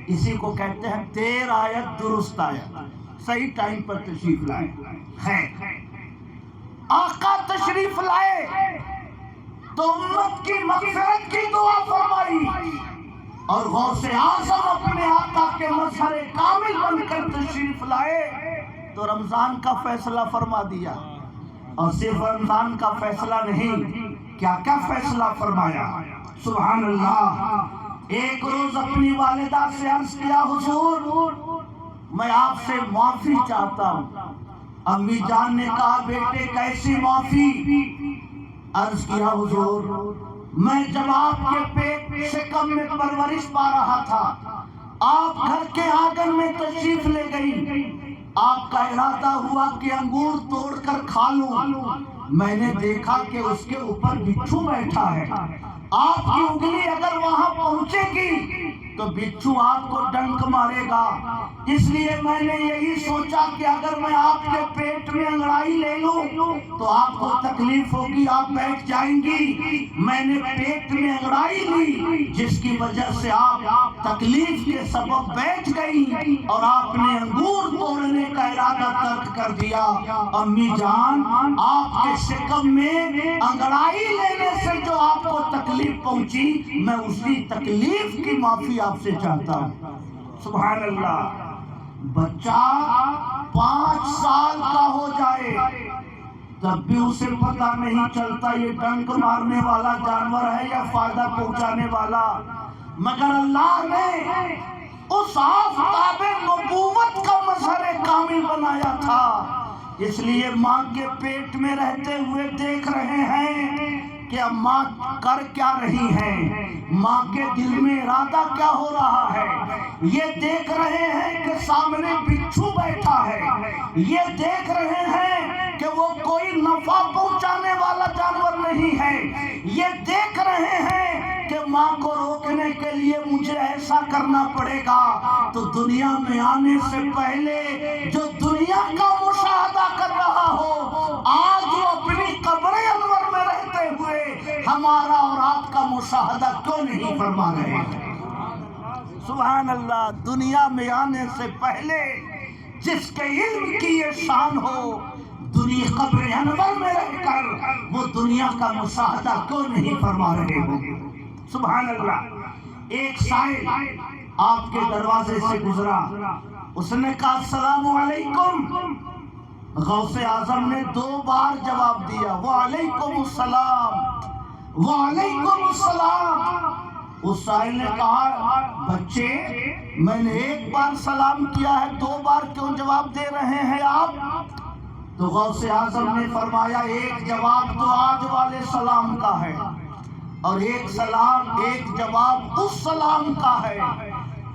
اسی کو کہتے ہیں دیر آیت درست آیت، صحیح ٹائم پر تشریف لائے. خیر، آقا تشریف لائے تو امت کی مغفرت کی دعا فرمائی اور غوث اعظم اپنے آقا کے مظہر کامل بن کر تشریف لائے تو رمضان کا فیصلہ فرما دیا. اور صرف رمضان کا فیصلہ نہیں، کیا کیا فیصلہ فرمایا. سبحان اللہ. ایک روز اپنی والدہ سے عرض کیا حضور میں آپ سے معافی چاہتا ہوں. امی جان نے کہا بیٹے کیسی معافی؟ عرض کیا حضور میں جب آپ کے پیٹ شکم میں پرورش پا رہا تھا آپ گھر کے آنگن میں تشریف لے گئی، آپ کا ارادہ ہوا کہ انگور توڑ کر کھا لوں، میں نے دیکھا کہ اس کے اوپر بچھو بیٹھا ہے، آپ کی انگلی اگر وہاں پہنچے گی تو بچھو آپ کو ڈنک مارے گا، اس لیے میں نے یہی سوچا کہ اگر میں آپ کے پیٹ میں انگڑائی لے لوں تو آپ کو تکلیف ہوگی، آپ بیٹھ جائیں گی، میں نے پیٹ میں انگڑائی لی جس کی وجہ سے آپ تکلیف کے سبب بیٹھ گئی اور آپ نے انگور توڑنے کا ارادہ ترک کر دیا۔ امی جان، آپ کے شکم میں انگڑائی لینے سے جو آپ کو تکلیف پہنچی، میں اسی تکلیف کی معافی آپ سے چاہتا ہوں۔ سبحان اللہ۔ بچہ 5 سال کا ہو جائے تب بھی اسے پتہ نہیں چلتا یہ ڈنک مارنے والا جانور ہے یا فائدہ پہنچانے والا، مگر اللہ نے اس آفتاب نبوت کا مظہر کامل بنایا تھا، اس لیے ماں کے پیٹ میں رہتے ہوئے دیکھ رہے ہیں کہ اب ماں کر کیا رہی ہے، ماں کے دل میں ارادہ کیا ہو رہا ہے، یہ دیکھ رہے ہیں کہ سامنے بچھو بیٹھا ہے، یہ دیکھ رہے ہیں کہ وہ کوئی نفع پہنچانے والا جانور نہیں ہے، یہ دیکھ رہے ہیں کہ ماں کو روکنے کے لیے مجھے ایسا کرنا پڑے گا، تو دنیا میں آنے سے پہلے جو دنیا کا مشاہدہ کر رہا ہو، آج وہ اپنی قبر انور میں رہتے ہوئے ہمارا اور آپ کا مشاہدہ کیوں نہیں فرما رہے ہیں؟ سبحان اللہ۔ دنیا میں آنے سے پہلے جس کے علم کی یہ شان ہو، دنیا قبر انور میں رہ کر وہ دنیا کا مشاہدہ کیوں نہیں فرما رہے ہو؟ سبحان اللہ۔ ایک سائل آپ کے دروازے سے گزرا، اس نے کہا السلام علیکم، غوث اعظم نے 2 بار جواب دیا، وعلیکم السلام، وعلیکم السلام۔ اس سائل نے کہا بچے، میں نے 1 بار سلام کیا ہے، 2 بار کیوں جواب دے رہے ہیں آپ؟ تو غوث اعظم نے فرمایا ایک جواب تو آج والے سلام کا ہے اور ایک جواب اس سلام کا ہے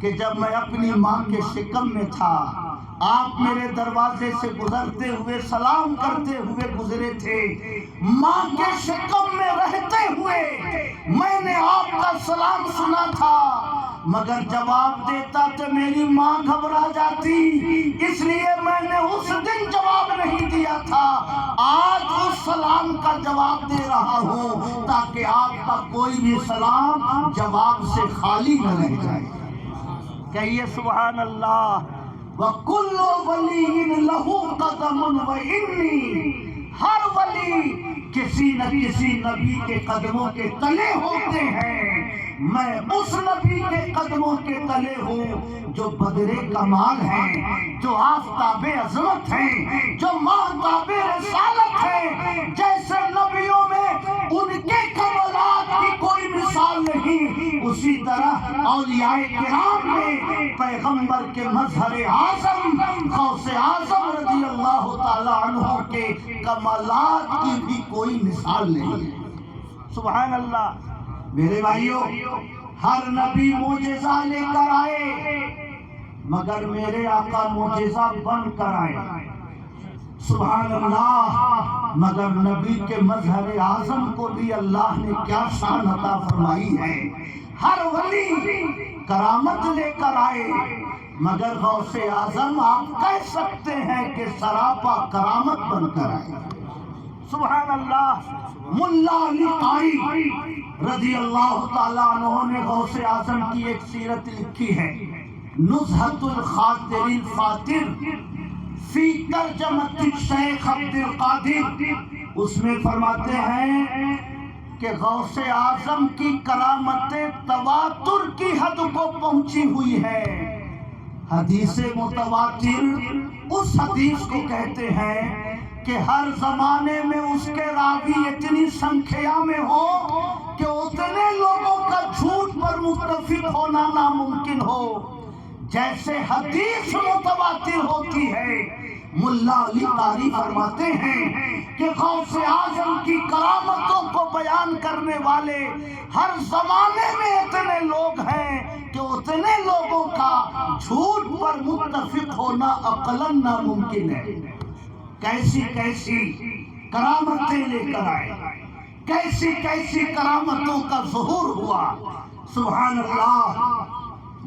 کہ جب میں اپنی ماں کے شکم میں تھا، آپ میرے دروازے سے گزرتے ہوئے سلام کرتے ہوئے گزرے تھے، ماں کے شکم میں رہتے ہوئے میں نے آپ کا سلام سنا تھا، مگر جواب دیتا تو میری ماں گھبرا جاتی، اس لیے میں نے اس دن جواب نہیں دیا تھا، آج اس سلام کا جواب دے رہا ہوں تاکہ آپ کا کوئی بھی سلام جواب سے خالی نہ رہ جائے۔ کہیے سبحان اللہ۔ وَكُلُّ وَلِيٍّ لَهُ قَدَمٌ وَإِنِّي، ہر ولی کسی نہ کسی نبی کے قدموں کے تلے ہوتے ہیں، میں اس نبی کے قدموں کے تلے ہوں جو بدر کمال ہیں، جو آفتاب عظمت ہیں، جو ماہتاب رسالت ہیں، جیسے نبیوں میں ان کے کمالات کی کوئی مثال نہیں، اسی طرح اولیاء کرام میں پیغمبر کے مظہر اعظم غوث اعظم رضی اللہ تعالی عنہ کے کمالات کی بھی کوئی مثال نہیں ہے۔ سبحان اللہ۔ میرے بھائیوں، ہر نبی معجزہ لے کر آئے مگر میرے آقا معجزہ بن کر آئے، سبحان اللہ۔ مگر نبی کے مظہر اعظم کو بھی اللہ نے کیا شان عطا فرمائی ہے، ہر ولی کرامت لے کر آئے مگر غوث اعظم آپ کہہ سکتے ہیں کہ سراپا کرامت بن کر آئے، سبحان اللہ۔ ملا علی قاری رضی اللہ تعالیٰ عنہ نے غوث اعظم کی ایک سیرت لکھی ہے، نزہۃ الخاطر الفاتر فی ترجمۃ الشیخ عبد القادر، اس میں فرماتے ہیں کہ غوث اعظم کی کرامتیں تواتر کی حد کو پہنچی ہوئی ہے۔ حدیث متواتر اس حدیث کو کہتے ہیں کہ ہر زمانے میں اس کے راوی اتنی سنکھیا میں ہو کہ اتنے لوگوں کا جھوٹ پر متفق ہونا ناممکن ہو، جیسے حدیث متواتر ہوتی ہے ملا علی قاری فرماتے ہیں کہ غوث اعظم کی کرامتوں کو بیان کرنے والے ہر زمانے میں اتنے لوگ ہیں کہ اتنے لوگوں کا جھوٹ پر متفق ہونا عقلاً ناممکن ہے۔ کیسی کیسی کرامتیں لے کر آئے، کیسی کیسی کرامتوں کا ظہور ہوا، سبحان اللہ۔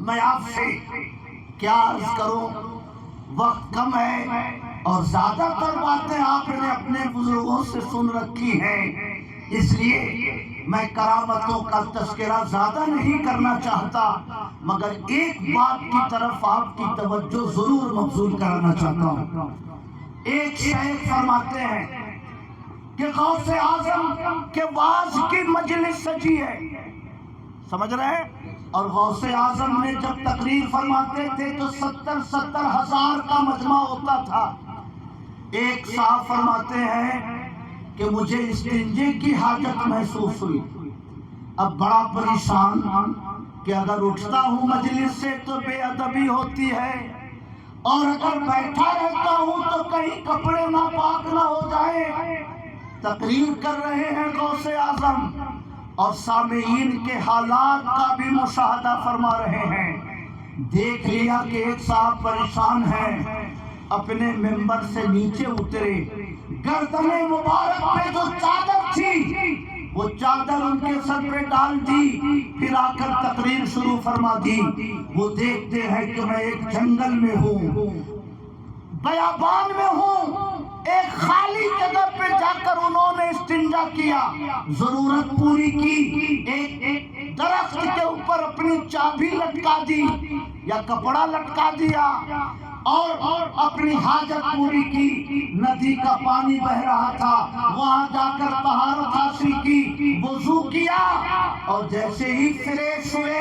میں آپ سے کیا عرض کروں، وقت کم ہے اور زیادہ تر باتیں آپ نے اپنے بزرگوں سے سن رکھی ہیں، اس لیے میں کرامتوں کا تذکرہ زیادہ نہیں کرنا چاہتا، مگر ایک بات کی طرف آپ کی توجہ ضرور مبذول کرانا چاہتا ہوں۔ ایک شیخ فرماتے ہیں کہ غوث اعظم کے واعظ کی مجلس سجی ہے، سمجھ رہے ہیں؟ اور غوث اعظم نے جب تقریر فرماتے تھے تو 70 ہزار کا مجمع ہوتا تھا۔ ایک صاحب فرماتے ہیں کہ مجھے استنجے کی حاجت محسوس ہوئی، اب بڑا پریشان کہ اگر اٹھتا ہوں مجلس سے تو بے ادبی ہوتی ہے، اور اگر بیٹھا رہتا ہوں تو کہیں کپڑے ناپاک نہ ہو جائے۔ تقریر کر رہے ہیں غوث اعظم اور سامعین کے حالات کا بھی مشاہدہ فرما رہے ہیں۔ دیکھ لیا کہ ایک صاحب پریشان ہیں، اپنے ممبر سے نیچے اترے، گردن مبارک پہ جو چادر تھی وہ چادر ان کے سر پہ ڈال دی، پھر آ کر تقریر شروع فرما دی۔ وہ دیکھتے ہیں کہ میں ایک جنگل میں ہوں، بیابان میں ہوں، ایک خالی جگہ پہ جا کر انہوں نے استنجا کیا، ضرورت پوری کی، ایک درخت کے اوپر اپنی چابی لٹکا دی یا کپڑا لٹکا دیا اور اپنی حاجت پوری کی۔ ندی کا پانی بہ رہا تھا، وہاں جا کر طہارت حاصل کی، وضو کیا، اور جیسے ہی فریش ہوئے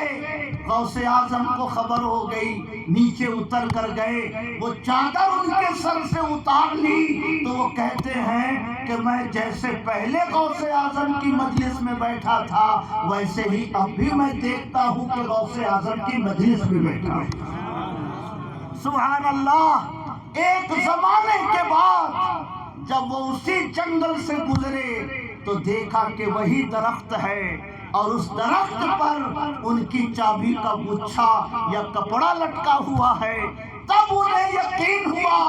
غوث اعظم کو خبر ہو گئی، نیچے اتر کر گئے، وہ چادر ان کے سر سے اتار لی تو وہ کہتے ہیں کہ میں جیسے پہلے غوث اعظم کی مجلس میں بیٹھا تھا ویسے ہی اب بھی میں دیکھتا ہوں کہ غوث اعظم کی مجلس میں بیٹھا ہوں۔ سبحان اللہ۔ ایک زمانے کے بعد جب وہ اسی جنگل سے گزرے تو دیکھا کہ وہی درخت ہے اور اس درخت پر ان کی چابی کا گچھا یا کپڑا لٹکا ہوا ہے۔ تب انہیں یقین ہوا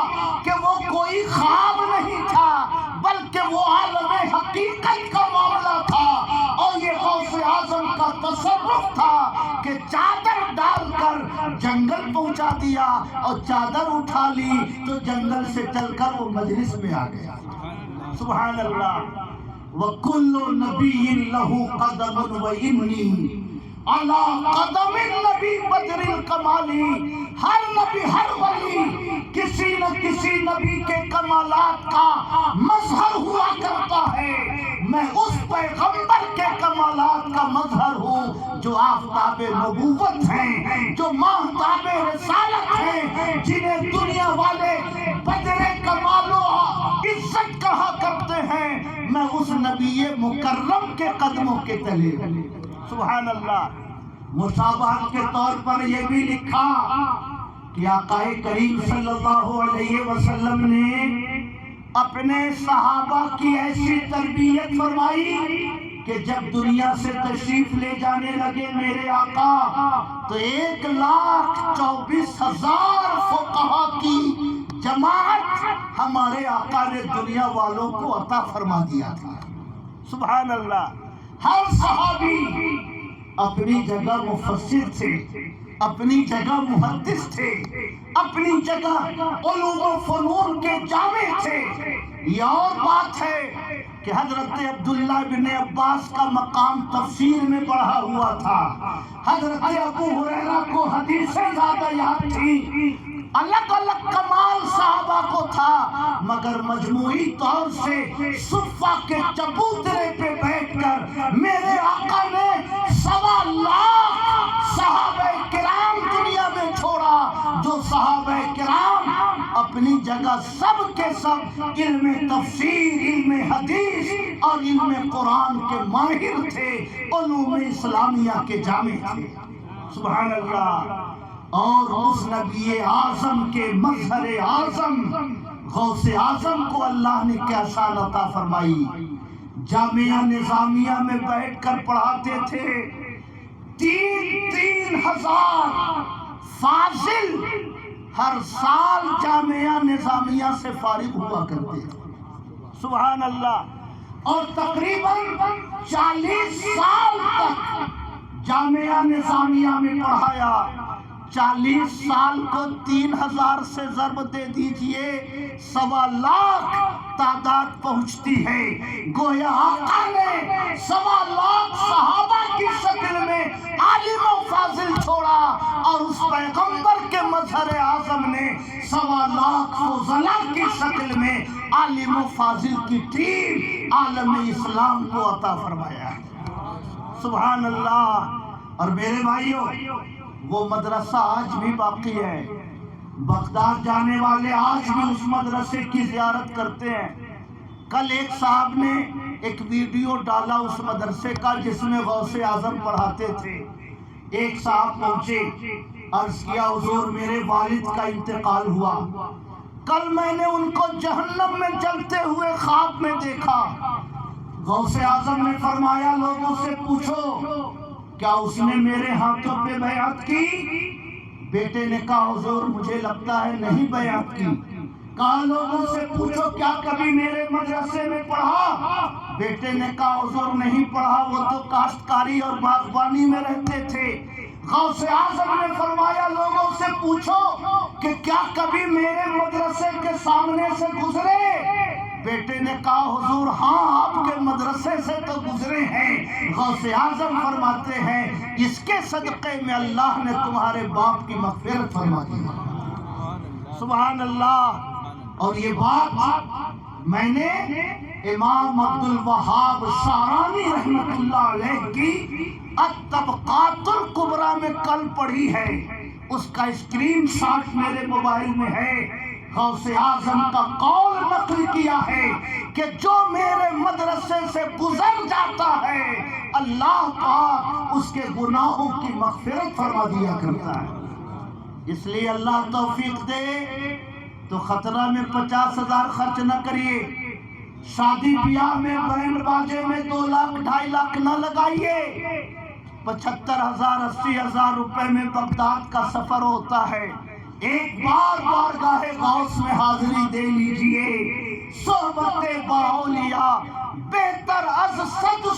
کہ وہ کوئی خواب نہیں تھا بلکہ وہ عالم حقیقت کا معاملہ تھا، اور یہ غوث اعظم کا تصرف تھا کہ چادر ڈال کر جنگل پہنچا دیا اور چادر اٹھا لی تو جنگل سے چل کر وہ مجلس میں آ گیا۔ سبحان اللہ۔ وَكُلُّ نَبِيٍّ لَهُ قَدَمٌ وَإِنِّي عَلَىٰ قَدَمِ النَّبِي بَدْرِ الْكَمَالِ۔ ہر نبی، ہر ولی کسی نہ کسی نبی کے کمالات کا مظہر ہوا کرتا ہے، میں اس پیغمبر کے کمالات کا مظہر ہوں جو آفتاب نبوت ہیں، جو ماہتاب رسالت ہیں، جنہیں دنیا والے بدر کمال و عزت کہا کرتے ہیں، میں اس نبی مکرم کے قدموں کے تلے ہوں۔ سبحان اللہ۔ مشابہت کے طور پر یہ بھی لکھا کہ آقا کریم صلی اللہ علیہ وسلم نے اپنے صحابہ کی ایسی تربیت فرمائی کہ جب دنیا سے تشریف لے جانے لگے میرے آقا تو 1,24,000 فقہا کی جماعت ہمارے آقا نے دنیا والوں کو عطا فرما دیا تھا۔ سبحان اللہ۔ ہر صحابی اپنی جگہ مفسر تھے، اپنی جگہ محدث تھے، اپنی جگہ علوم و فنون کے جامع تھے۔ یہ اور بات ہے کہ حضرت عبداللہ بن عباس کا مقام تفسیر میں بڑھا ہوا تھا، حضرت ابو ہریرہ کو حدیثیں زیادہ یاد تھی، الگ الگ کمال صحابہ کو تھا، مگر مجموعی طور سے صفہ کے چبوترے پہ بیٹھ کر میرے آقا نے 1.25 لاکھ صحابہ کرام دنیا میں چھوڑا، جو صحابہ کرام اپنی جگہ سب کے سب علم تفسیر، علم حدیث اور علم قرآن کے ماہر تھے، علوم اسلامیہ کے جامع تھے۔ سبحان اللہ۔ اور اس نبی اعظم کے مظہر اعظم غوث اعظم کو اللہ نے کیا شان عطا فرمائی. جامعہ نظامیہ میں بیٹھ کر پڑھاتے تھے. 3,000 فاضل ہر سال جامعہ نظامیہ سے فارغ ہوا کرتے تھے. سبحان اللہ. اور تقریباً 40 سال تک جامعہ نظامیہ میں پڑھایا. 40 سال کو 3,000 سے ضرب دے دیجئے 1.25 لاکھ تعداد پہنچتی ہے. گویا آقا نے 1.25 لاکھ صحابہ کی شکل میں عالم و فاضل چھوڑا اور اس پیغمبر کے مظہر اعظم نے 1.25 لاکھ فضلاء کی شکل میں عالم و فاضل کی ٹیم عالم اسلام کو عطا فرمایا. سبحان اللہ. اور میرے بھائیوں وہ مدرسہ آج بھی باقی ہے. بغداد جانے والے آج بھی اس مدرسے کی زیارت کرتے ہیں. کل ایک صاحب نے ایک ویڈیو ڈالا اس مدرسے کا جس میں غوث اعظم پڑھاتے تھے. ایک صاحب پہنچے, عرض کیا حضور میرے والد کا انتقال ہوا. کل میں نے ان کو جہنم میں جلتے ہوئے خواب میں دیکھا. غوث اعظم نے فرمایا لوگوں سے پوچھو کیا اس نے میرے ہاتھوں پہ بیعت کی؟ بیٹے نے کہا حضور مجھے لگتا ہے نہیں بیعت کی. کہا لوگوں سے پوچھو کیا کبھی میرے مدرسے میں پڑھا؟ بیٹے نے کہا حضور نہیں پڑھا, وہ تو کاشتکاری اور باغبانی میں رہتے تھے. غوث اعظم نے فرمایا لوگوں سے پوچھو کہ کیا کبھی میرے مدرسے کے سامنے سے گزرے؟ بیٹے نے کہا حضور ہاں آپ کے مدرسے سے تو گزرے ہیں. غوث اعظم فرماتے ہیں اس کے صدقے میں اللہ نے تمہارے باپ کی مغفرت فرما دی. سبحان اللہ. اور یہ بات میں نے امام عبد الوہاب شعرانی رحمۃ اللہ علیہ کی الطبقات الکبریٰ میں کل پڑھی ہے. اس کا اسکرین شاٹ میرے موبائل میں ہے. غوث اعظم کا قول نقل کیا ہے کہ جو میرے مدرسے سے گزر جاتا ہے اللہ پاک اس کے گناہوں کی مغفرت فرما دیا کرتا ہے. اس لیے اللہ توفیق دے تو خطرہ میں 50,000 خرچ نہ کریے. شادی بیاہ میں بینڈ باجے میں 2 لاکھ 2.5 لاکھ نہ لگائیے. 75,000 80,000 روپے میں بغداد کا سفر ہوتا ہے. ایک بار بارگاہ غوث میں حاضری دے لیجئے. صحبت با اولیاء بہتر از 100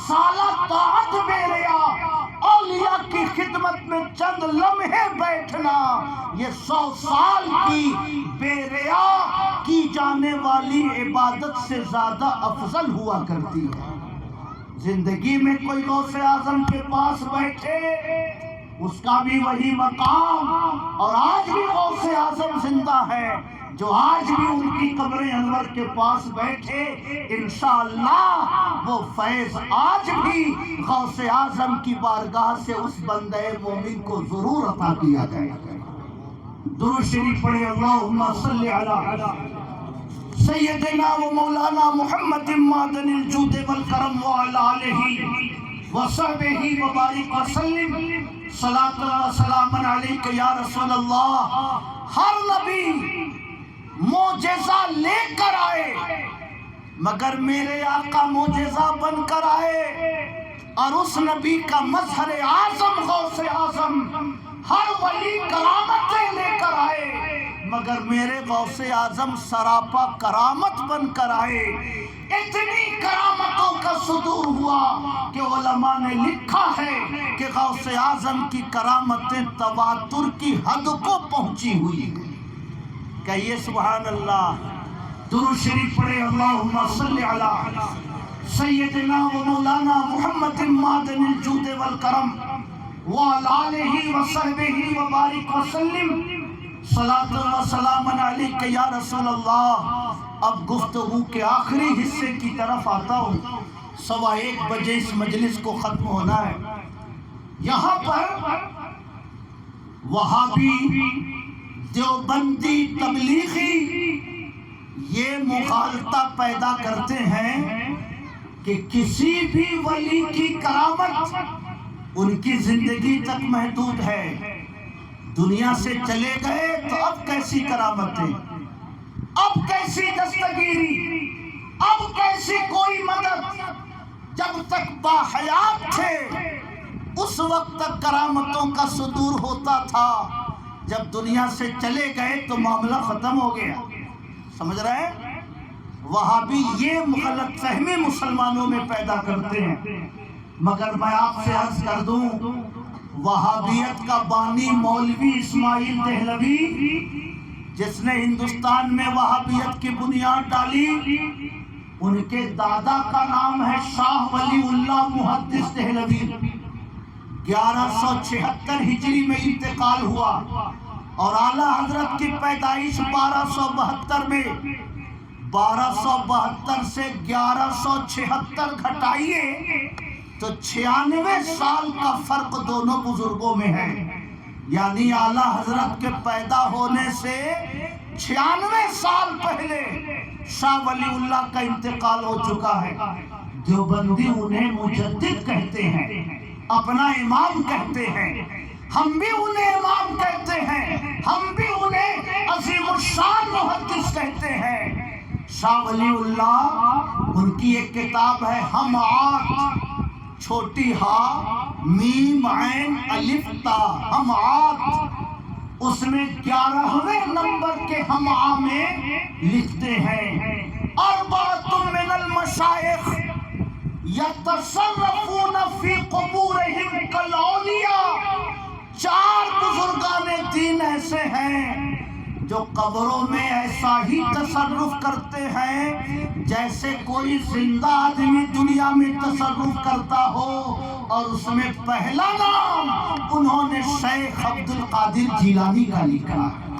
سالہ طاعت بیریا. اولیاء کی خدمت میں چند لمحے بیٹھنا یہ 100 سال کی بیریا کی جانے والی عبادت سے زیادہ افضل ہوا کرتی ہے. زندگی میں کوئی غوث اعظم کے پاس بیٹھے اس کا بھی وہی مقام. اور آج بھی غوث اعظم زندہ ہے جو آج بھی ان کی قبر انور کے پاس بیٹھے انشاءاللہ وہ فیض آج بھی غوث اعظم کی بارگاہ سے اس بندے مومن کو ضرور عطا کیا جائے. درود شریف پڑھے اللہم صلی علی سیدنا و مولانا محمد معدن الجود والکرم وعلی آلہ وصحبہ وبارک وسلم. صلاۃ و سلام علیک یا رسول اللہ. ہر نبی معجزہ لے کر آئے مگر میرے آقا معجزہ بن کر آئے. اور اس نبی کا مظہر اعظم غوث اعظم. ہر ولی کرامتیں لے کر آئے مگر میرے غوث اعظم سراپا کرامت بن کر آئے. اتنی کرامتوں کا صدور ہوا کہ علماء نے لکھا ہے کہ غوث اعظم کی کرامتیں تواتر کی حد کو پہنچی ہوئی ہیں. کہیے سبحان اللہ. درود شریف پڑھے اللہم صلی علی سیدنا و مولانا محمد معدن الجود والکرم وعلی آلہ وصحبہ وبارک وسلم. صلاۃ و سلام علیک یا رسول اللہ. اب گفتگو کے آخری حصے کی طرف آتا ہوں. 1:15 بجے اس مجلس کو ختم ہونا ہے. یہاں پر وہابی دیوبندی تبلیغی یہ مغالطہ پیدا کرتے ہیں کہ کسی بھی ولی کی کرامت ان کی زندگی تک محدود ہے. دنیا سے چلے گئے تو اب کیسی کرامتیں. اب کیسی دستگیری، اب کیسی کوئی مدد؟ جب تک باحیات تھے اس وقت تک کرامتوں کا صدور ہوتا تھا، جب دنیا سے چلے گئے تو معاملہ ختم ہو گیا۔ سمجھ رہے ہیں؟ وہابی یہ غلط فہمی مسلمانوں میں پیدا کرتے ہیں۔ مگر میں آپ سے عرض کر دوں، وہابیت کا بانی مولوی اسماعیل دہلوی، جس نے ہندوستان میں وہابیت کی بنیاد ڈالی، ان کے دادا کا نام ہے شاہ ولی اللہ محدث دہلوی۔ 1176 ہجری میں انتقال ہوا اور اعلیٰ حضرت کی پیدائش 1272 میں۔ 1272 سے 1176 گھٹائیے تو 96 سال کا فرق دونوں بزرگوں میں ہے، یعنی اعلیٰ حضرت کے پیدا ہونے سے 96 سال پہلے شاہ ولی اللہ کا انتقال ہو چکا ہے۔ دیوبندی انہیں مجدد کہتے ہیں، اپنا امام کہتے ہیں، ہم بھی انہیں امام کہتے ہیں، ہم بھی انہیں عظیم الشان محدث کہتے ہیں۔ شاہ ولی اللہ، ان کی ایک کتاب ہے ہمعات، چھوٹی ہا میم عین الف تا، ہمعات، اس میں 11ویں نمبر کے ہمعا میں لکھتے ہیں اربعۃ من المشائخ یتصرفون فی قبورہم کالاولیاء، 4 بزرگان دین ایسے ہیں جو قبروں میں ایسا ہی تصرف کرتے ہیں جیسے کوئی زندہ آدمی دنیا میں تصرف کرتا ہو، اور اس میں پہلا نام انہوں نے شیخ عبد القادر جیلانی کا لکھا ہے۔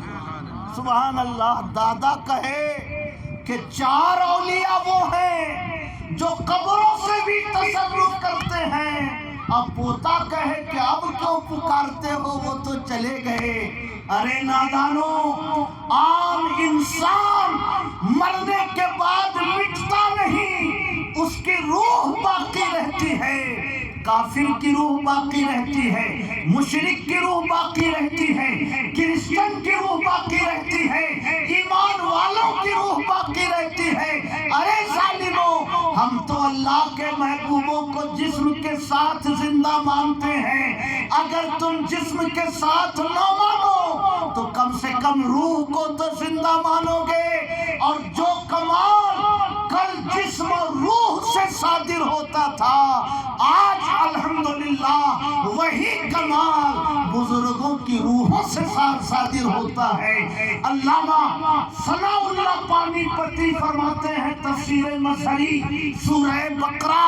سبحان اللہ! دادا کہے کہ 4 اولیاء وہ ہیں جو قبروں سے بھی تصرف کرتے ہیں، اب پوتا کہے کہ اب کیوں پکارتے ہو، وہ تو چلے گئے۔ ارے نادانو، عام انسان مرنے کے بعد مٹتا نہیں، اس کی روح باقی رہتی ہے، کافر کی روح باقی رہتی ہے، مشرک کی روح باقی رہتی ہے، کرسچن کی روح باقی رہتی ہے، ایمان والوں کی روح باقی رہتی ہے۔ ارے ظالموں، ہم تو اللہ کے محبوبوں کو جسم کے ساتھ زندہ مانتے ہیں، اگر تم جسم کے ساتھ نہ مانو تو کم سے کم روح کو تو زندہ مانو گے۔ اور جو کمال کل جسم اور روح سے صادر ہوتا تھا، آج الحمدللہ وہی کمال بزرگوں کی روحوں سے صادر ہوتا ہے۔ علامہ ثناء اللہ پانی پتی فرماتے ہیں تفسیر مظہری سورہ بقرہ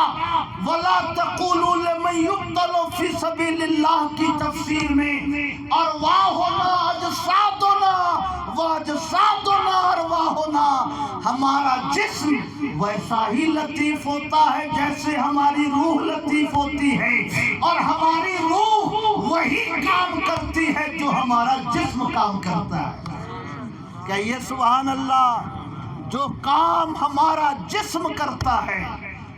وَلَا تَقُولُوا لِمَن يُقْتَلُ فِي سَبِيلِ اللَّهِ کی تفسیر میں، ارواحنا اجسادنا واجسادنا ارواحنا، ہمارا جسم ویسا ہی لطیف ہوتا ہے جیسے ہماری روح لطیف ہوتی ہے، اور ہماری روح وہی کام کرتی ہے جو ہمارا جسم کام کرتا ہے۔ کہیے سبحان اللہ! جو کام ہمارا جسم کرتا ہے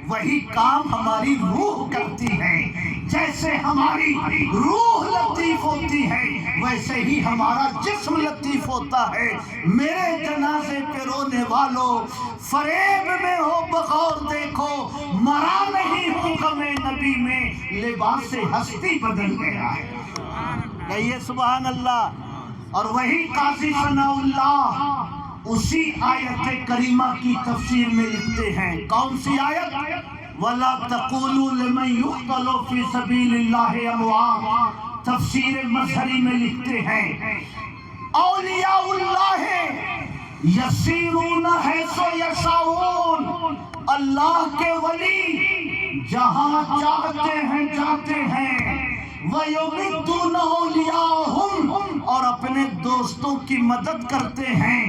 وہی کام ہماری روح کرتی ہے۔ جیسے ہماری روح لطیف ہوتی ہے ویسے ہی ہمارا جسم لطیف ہوتا ہے۔ میرے جنازے پہ رونے والوں، فریب میں ہو بغور دیکھو، مرا نہیں ہوں غم نبی میں، لباس ہستی بدل گیا ہے۔ کہیے سبحان اللہ! اور وہی قاضی ثناء اللہ اسی آیت کریمہ کی تفسیر میں لکھتے ہیں، کون سی آیت؟ وَلَا تَقُولُوا لِمَن يُقْتَلُ فِي سَبِيلِ اللَّهِ أَمْوَاتٌ، تفسیر مظہری میں لکھتے ہیں اولیاء اللہ یسیرون حیث یشاؤون، اللہ کے ولی جہاں چاہتے ہیں جاتے ہیں، وَيُمِدُّونَ أَوْلِيَاءَهُمْ، اور اپنے دوستوں کی مدد کرتے ہیں،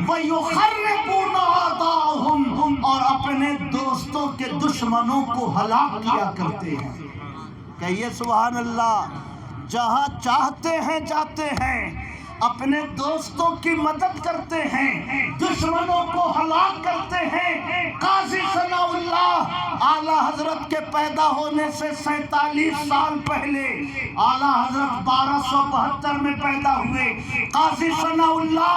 وَيُخَرِّبُونَ أَعْدَاءَهُمْ، اور اپنے دوستوں کے دشمنوں کو ہلاک کیا کرتے ہیں۔ کہیے سبحان اللہ! جہاں چاہتے ہیں جاتے ہیں، اپنے دوستوں کی مدد کرتے ہیں، دشمنوں کو ہلاک کرتے ہیں۔ قاضی ثناء اللہ اعلیٰ حضرت کے پیدا ہونے سے 47 سال پہلے، اعلیٰ حضرت 1272 میں پیدا ہوئے۔ قاضی ثناء اللہ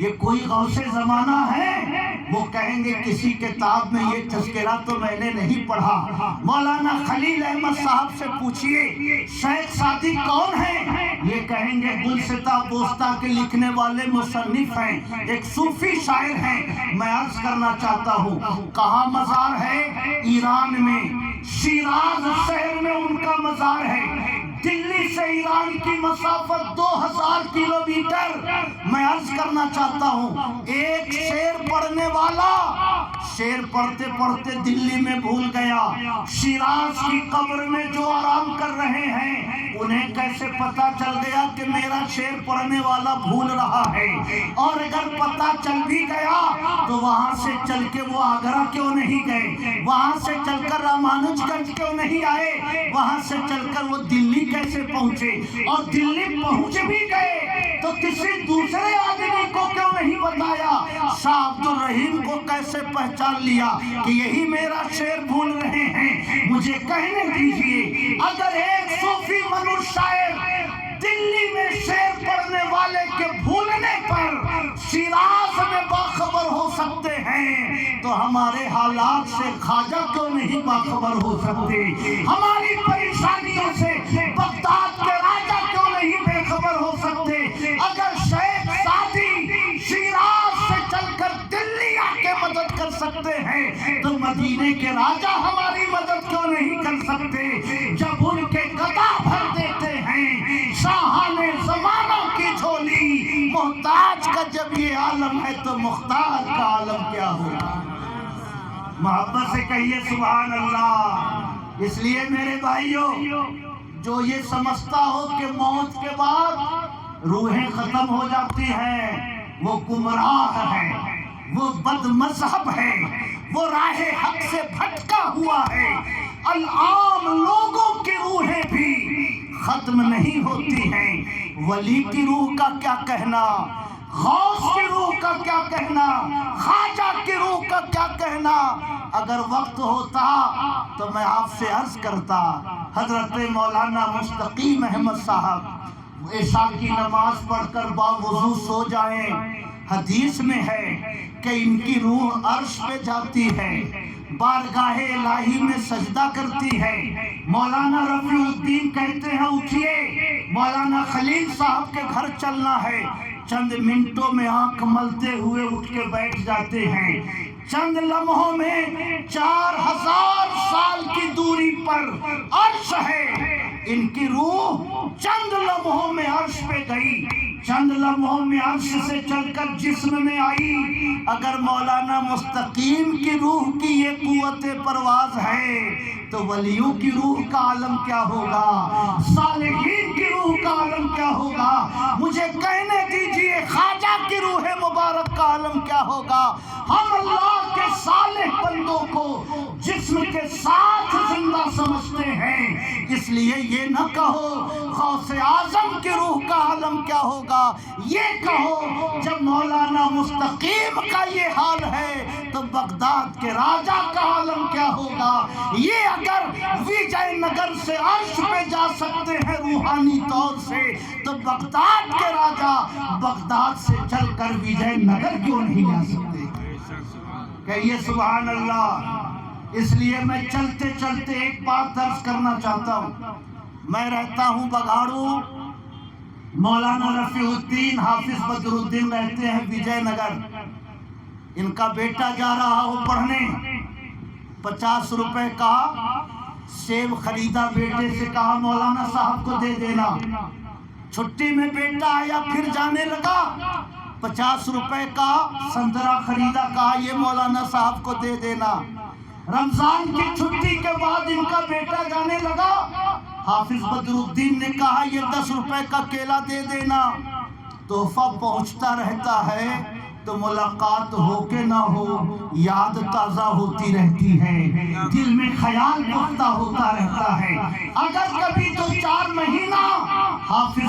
یہ کوئی غوث زمانہ ہے؟ وہ کہیں گے کسی کتاب میں یہ تذکرہ تو میں نے نہیں پڑھا۔ مولانا خلیل احمد صاحب سے پوچھئے شیخ سعدی کون ہیں؟ یہ کہیں گے گلستہ بوستہ کے لکھنے والے مصنف ہیں، ایک صوفی شاعر ہیں۔ میں عرض کرنا چاہتا ہوں کہاں مزار ہے؟ ایران میں، شیراز شہر میں ان کا مزار ہے۔ دلی سے ایران کی مسافت 2000 کلومیٹر۔ میں عرض کرنا چاہتا ہوں ایک شعر پڑھنے والا شعر پڑھتے پڑھتے دلی میں بھول گیا، شیراز کی قبر میں جو آرام کر رہے ہیں انہیں کیسے پتا چل گیا کہ میرا شعر پڑھنے والا بھول رہا ہے؟ اور اگر پتا چل بھی گیا تو وہاں سے چل کے وہ آگرہ کیوں نہیں گئے؟ وہاں سے چل کر رامانوج گنج کیوں نہیں آئے؟ وہاں سے چل کر وہ دلی کیسے پہنچے؟ اور دلی پہنچ بھی گئے تو کسی دوسرے آدمی کو کیوں نہیں بتایا؟ شاہ عبد الرحیم کو کیسے پہچان لیا کہ یہی میرا شعر بھول رہے ہیں؟ مجھے کہنے دیجئے اگر ایک صوفی منوش شاعر دلی میں شعر پڑھنے والے کے بھولنے پر شیراز میں باخبر ہو سکتے ہیں تو ہمارے حالات سے خواجہ کیوں نہیں باخبر ہو سکتے؟ ہماری پریشانیوں سے بغداد کے راجہ کیوں نہیں بے خبر ہو سکتے؟ اگر شیخ سعدی شیراز سے چل کر دلی آ کے مدد کر سکتے ہیں تو مدینے کے راجہ ہماری مدد کیوں نہیں کر سکتے؟ جب ان کے گدا بھر دیتے ہیں شاہان زمانوں کی جھولی، محتاج کا جب یہ عالم ہے تو مختار کا عالم کیا ہوگا؟ محبت سے کہیے سبحان اللہ۔ اس لیے میرے بھائیوں جو یہ سمجھتا ہو کہ موت کے بعد روحیں ختم ہو جاتی ہیں وہ گمراہ ہے، وہ بد مذہب ہے، وہ راہ حق سے بھٹکا ہوا ہے۔ العام لوگوں کی روحیں بھی ختم نہیں ہوتی ہیں، ولی کی روح کا کیا کہنا، غوث کی روح کا کیا کہنا، خواجہ کی روح کا کیا کہنا۔ اگر وقت ہوتا تو میں آپ سے عرض کرتا حضرت مولانا مستقیم احمد صاحب عشاء کی نماز پڑھ کر باوضو سو جائیں، حدیث میں ہے کہ ان کی روح عرش پہ جاتی ہے، بارگاہ الہی میں سجدہ کرتی ہے۔ مولانا رفیع الدین کہتے ہیں اٹھئے مولانا خلیل صاحب کے گھر چلنا ہے، چند منٹوں میں آنکھ ملتے ہوئے اٹھ کے بیٹھ جاتے ہیں، چند لمحوں میں 4000 سال کی دوری پر عرش ہے، ان کی روح چند لمحوں میں عرش پہ گئی، چند لمحوں میں عرش سے چل کر جسم میں آئی۔ اگر مولانا مستقیم کی روح کی یہ قوت پرواز ہے تو ولیوں کی روح کا عالم کیا ہوگا، صالحین کی روح کا عالم کیا ہوگا؟ مجھے کہنے دیجئے خواجہ کی روح مبارک کا عالم کیا ہوگا؟ ہم اللہ کے صالح بندوں کو جسم کے ساتھ زندہ سمجھتے ہیں، اس لیے یہ نہ کہو غوث اعظم کی روح کا عالم کیا ہوگا، یہ کہو جب مولانا مستقیم کا یہ حال ہے تو بغداد کے راجہ کا عالم کیا ہوگا۔ یہ اگر وجے نگر سے عرش پہ جا سکتے ہیں روحانی طور سے تو بغداد کے راجہ بغداد سے چل کر وجے نگر کیوں نہیں جا سکتے؟ کہیے سبحان اللہ۔ اس لیے میں چلتے چلتے ایک بات عرض کرنا چاہتا ہوں، میں رہتا ہوں بگاڑو، مولانا رفیع الدین حافظ بدر الدین رہتے ہیں وجے نگر، ان کا بیٹا جا رہا ہو پڑھنے، 50 روپے کا سیب خریدا، بیٹے سے کہا مولانا صاحب کو دے دینا، چھٹی میں بیٹا آیا پھر جانے لگا، 50 روپے کا سنترا خریدا، کہا یہ مولانا صاحب کو دے دینا۔ رمضان کی چھٹی کے بعد ان کا بیٹا جانے لگا، حافظ بدر الدین نے کہا یہ 10 روپے کا کیلا دے دینا۔ تحفہ پہنچتا رہتا ہے تو ملاقات ہو کے نہ ہو یاد تازہ ہوتی رہتی ہے، دل میں خیال پختہ ہوتا رہتا ہے۔ اگر کبھی 2-4 مہینہ حافظ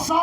100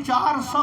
400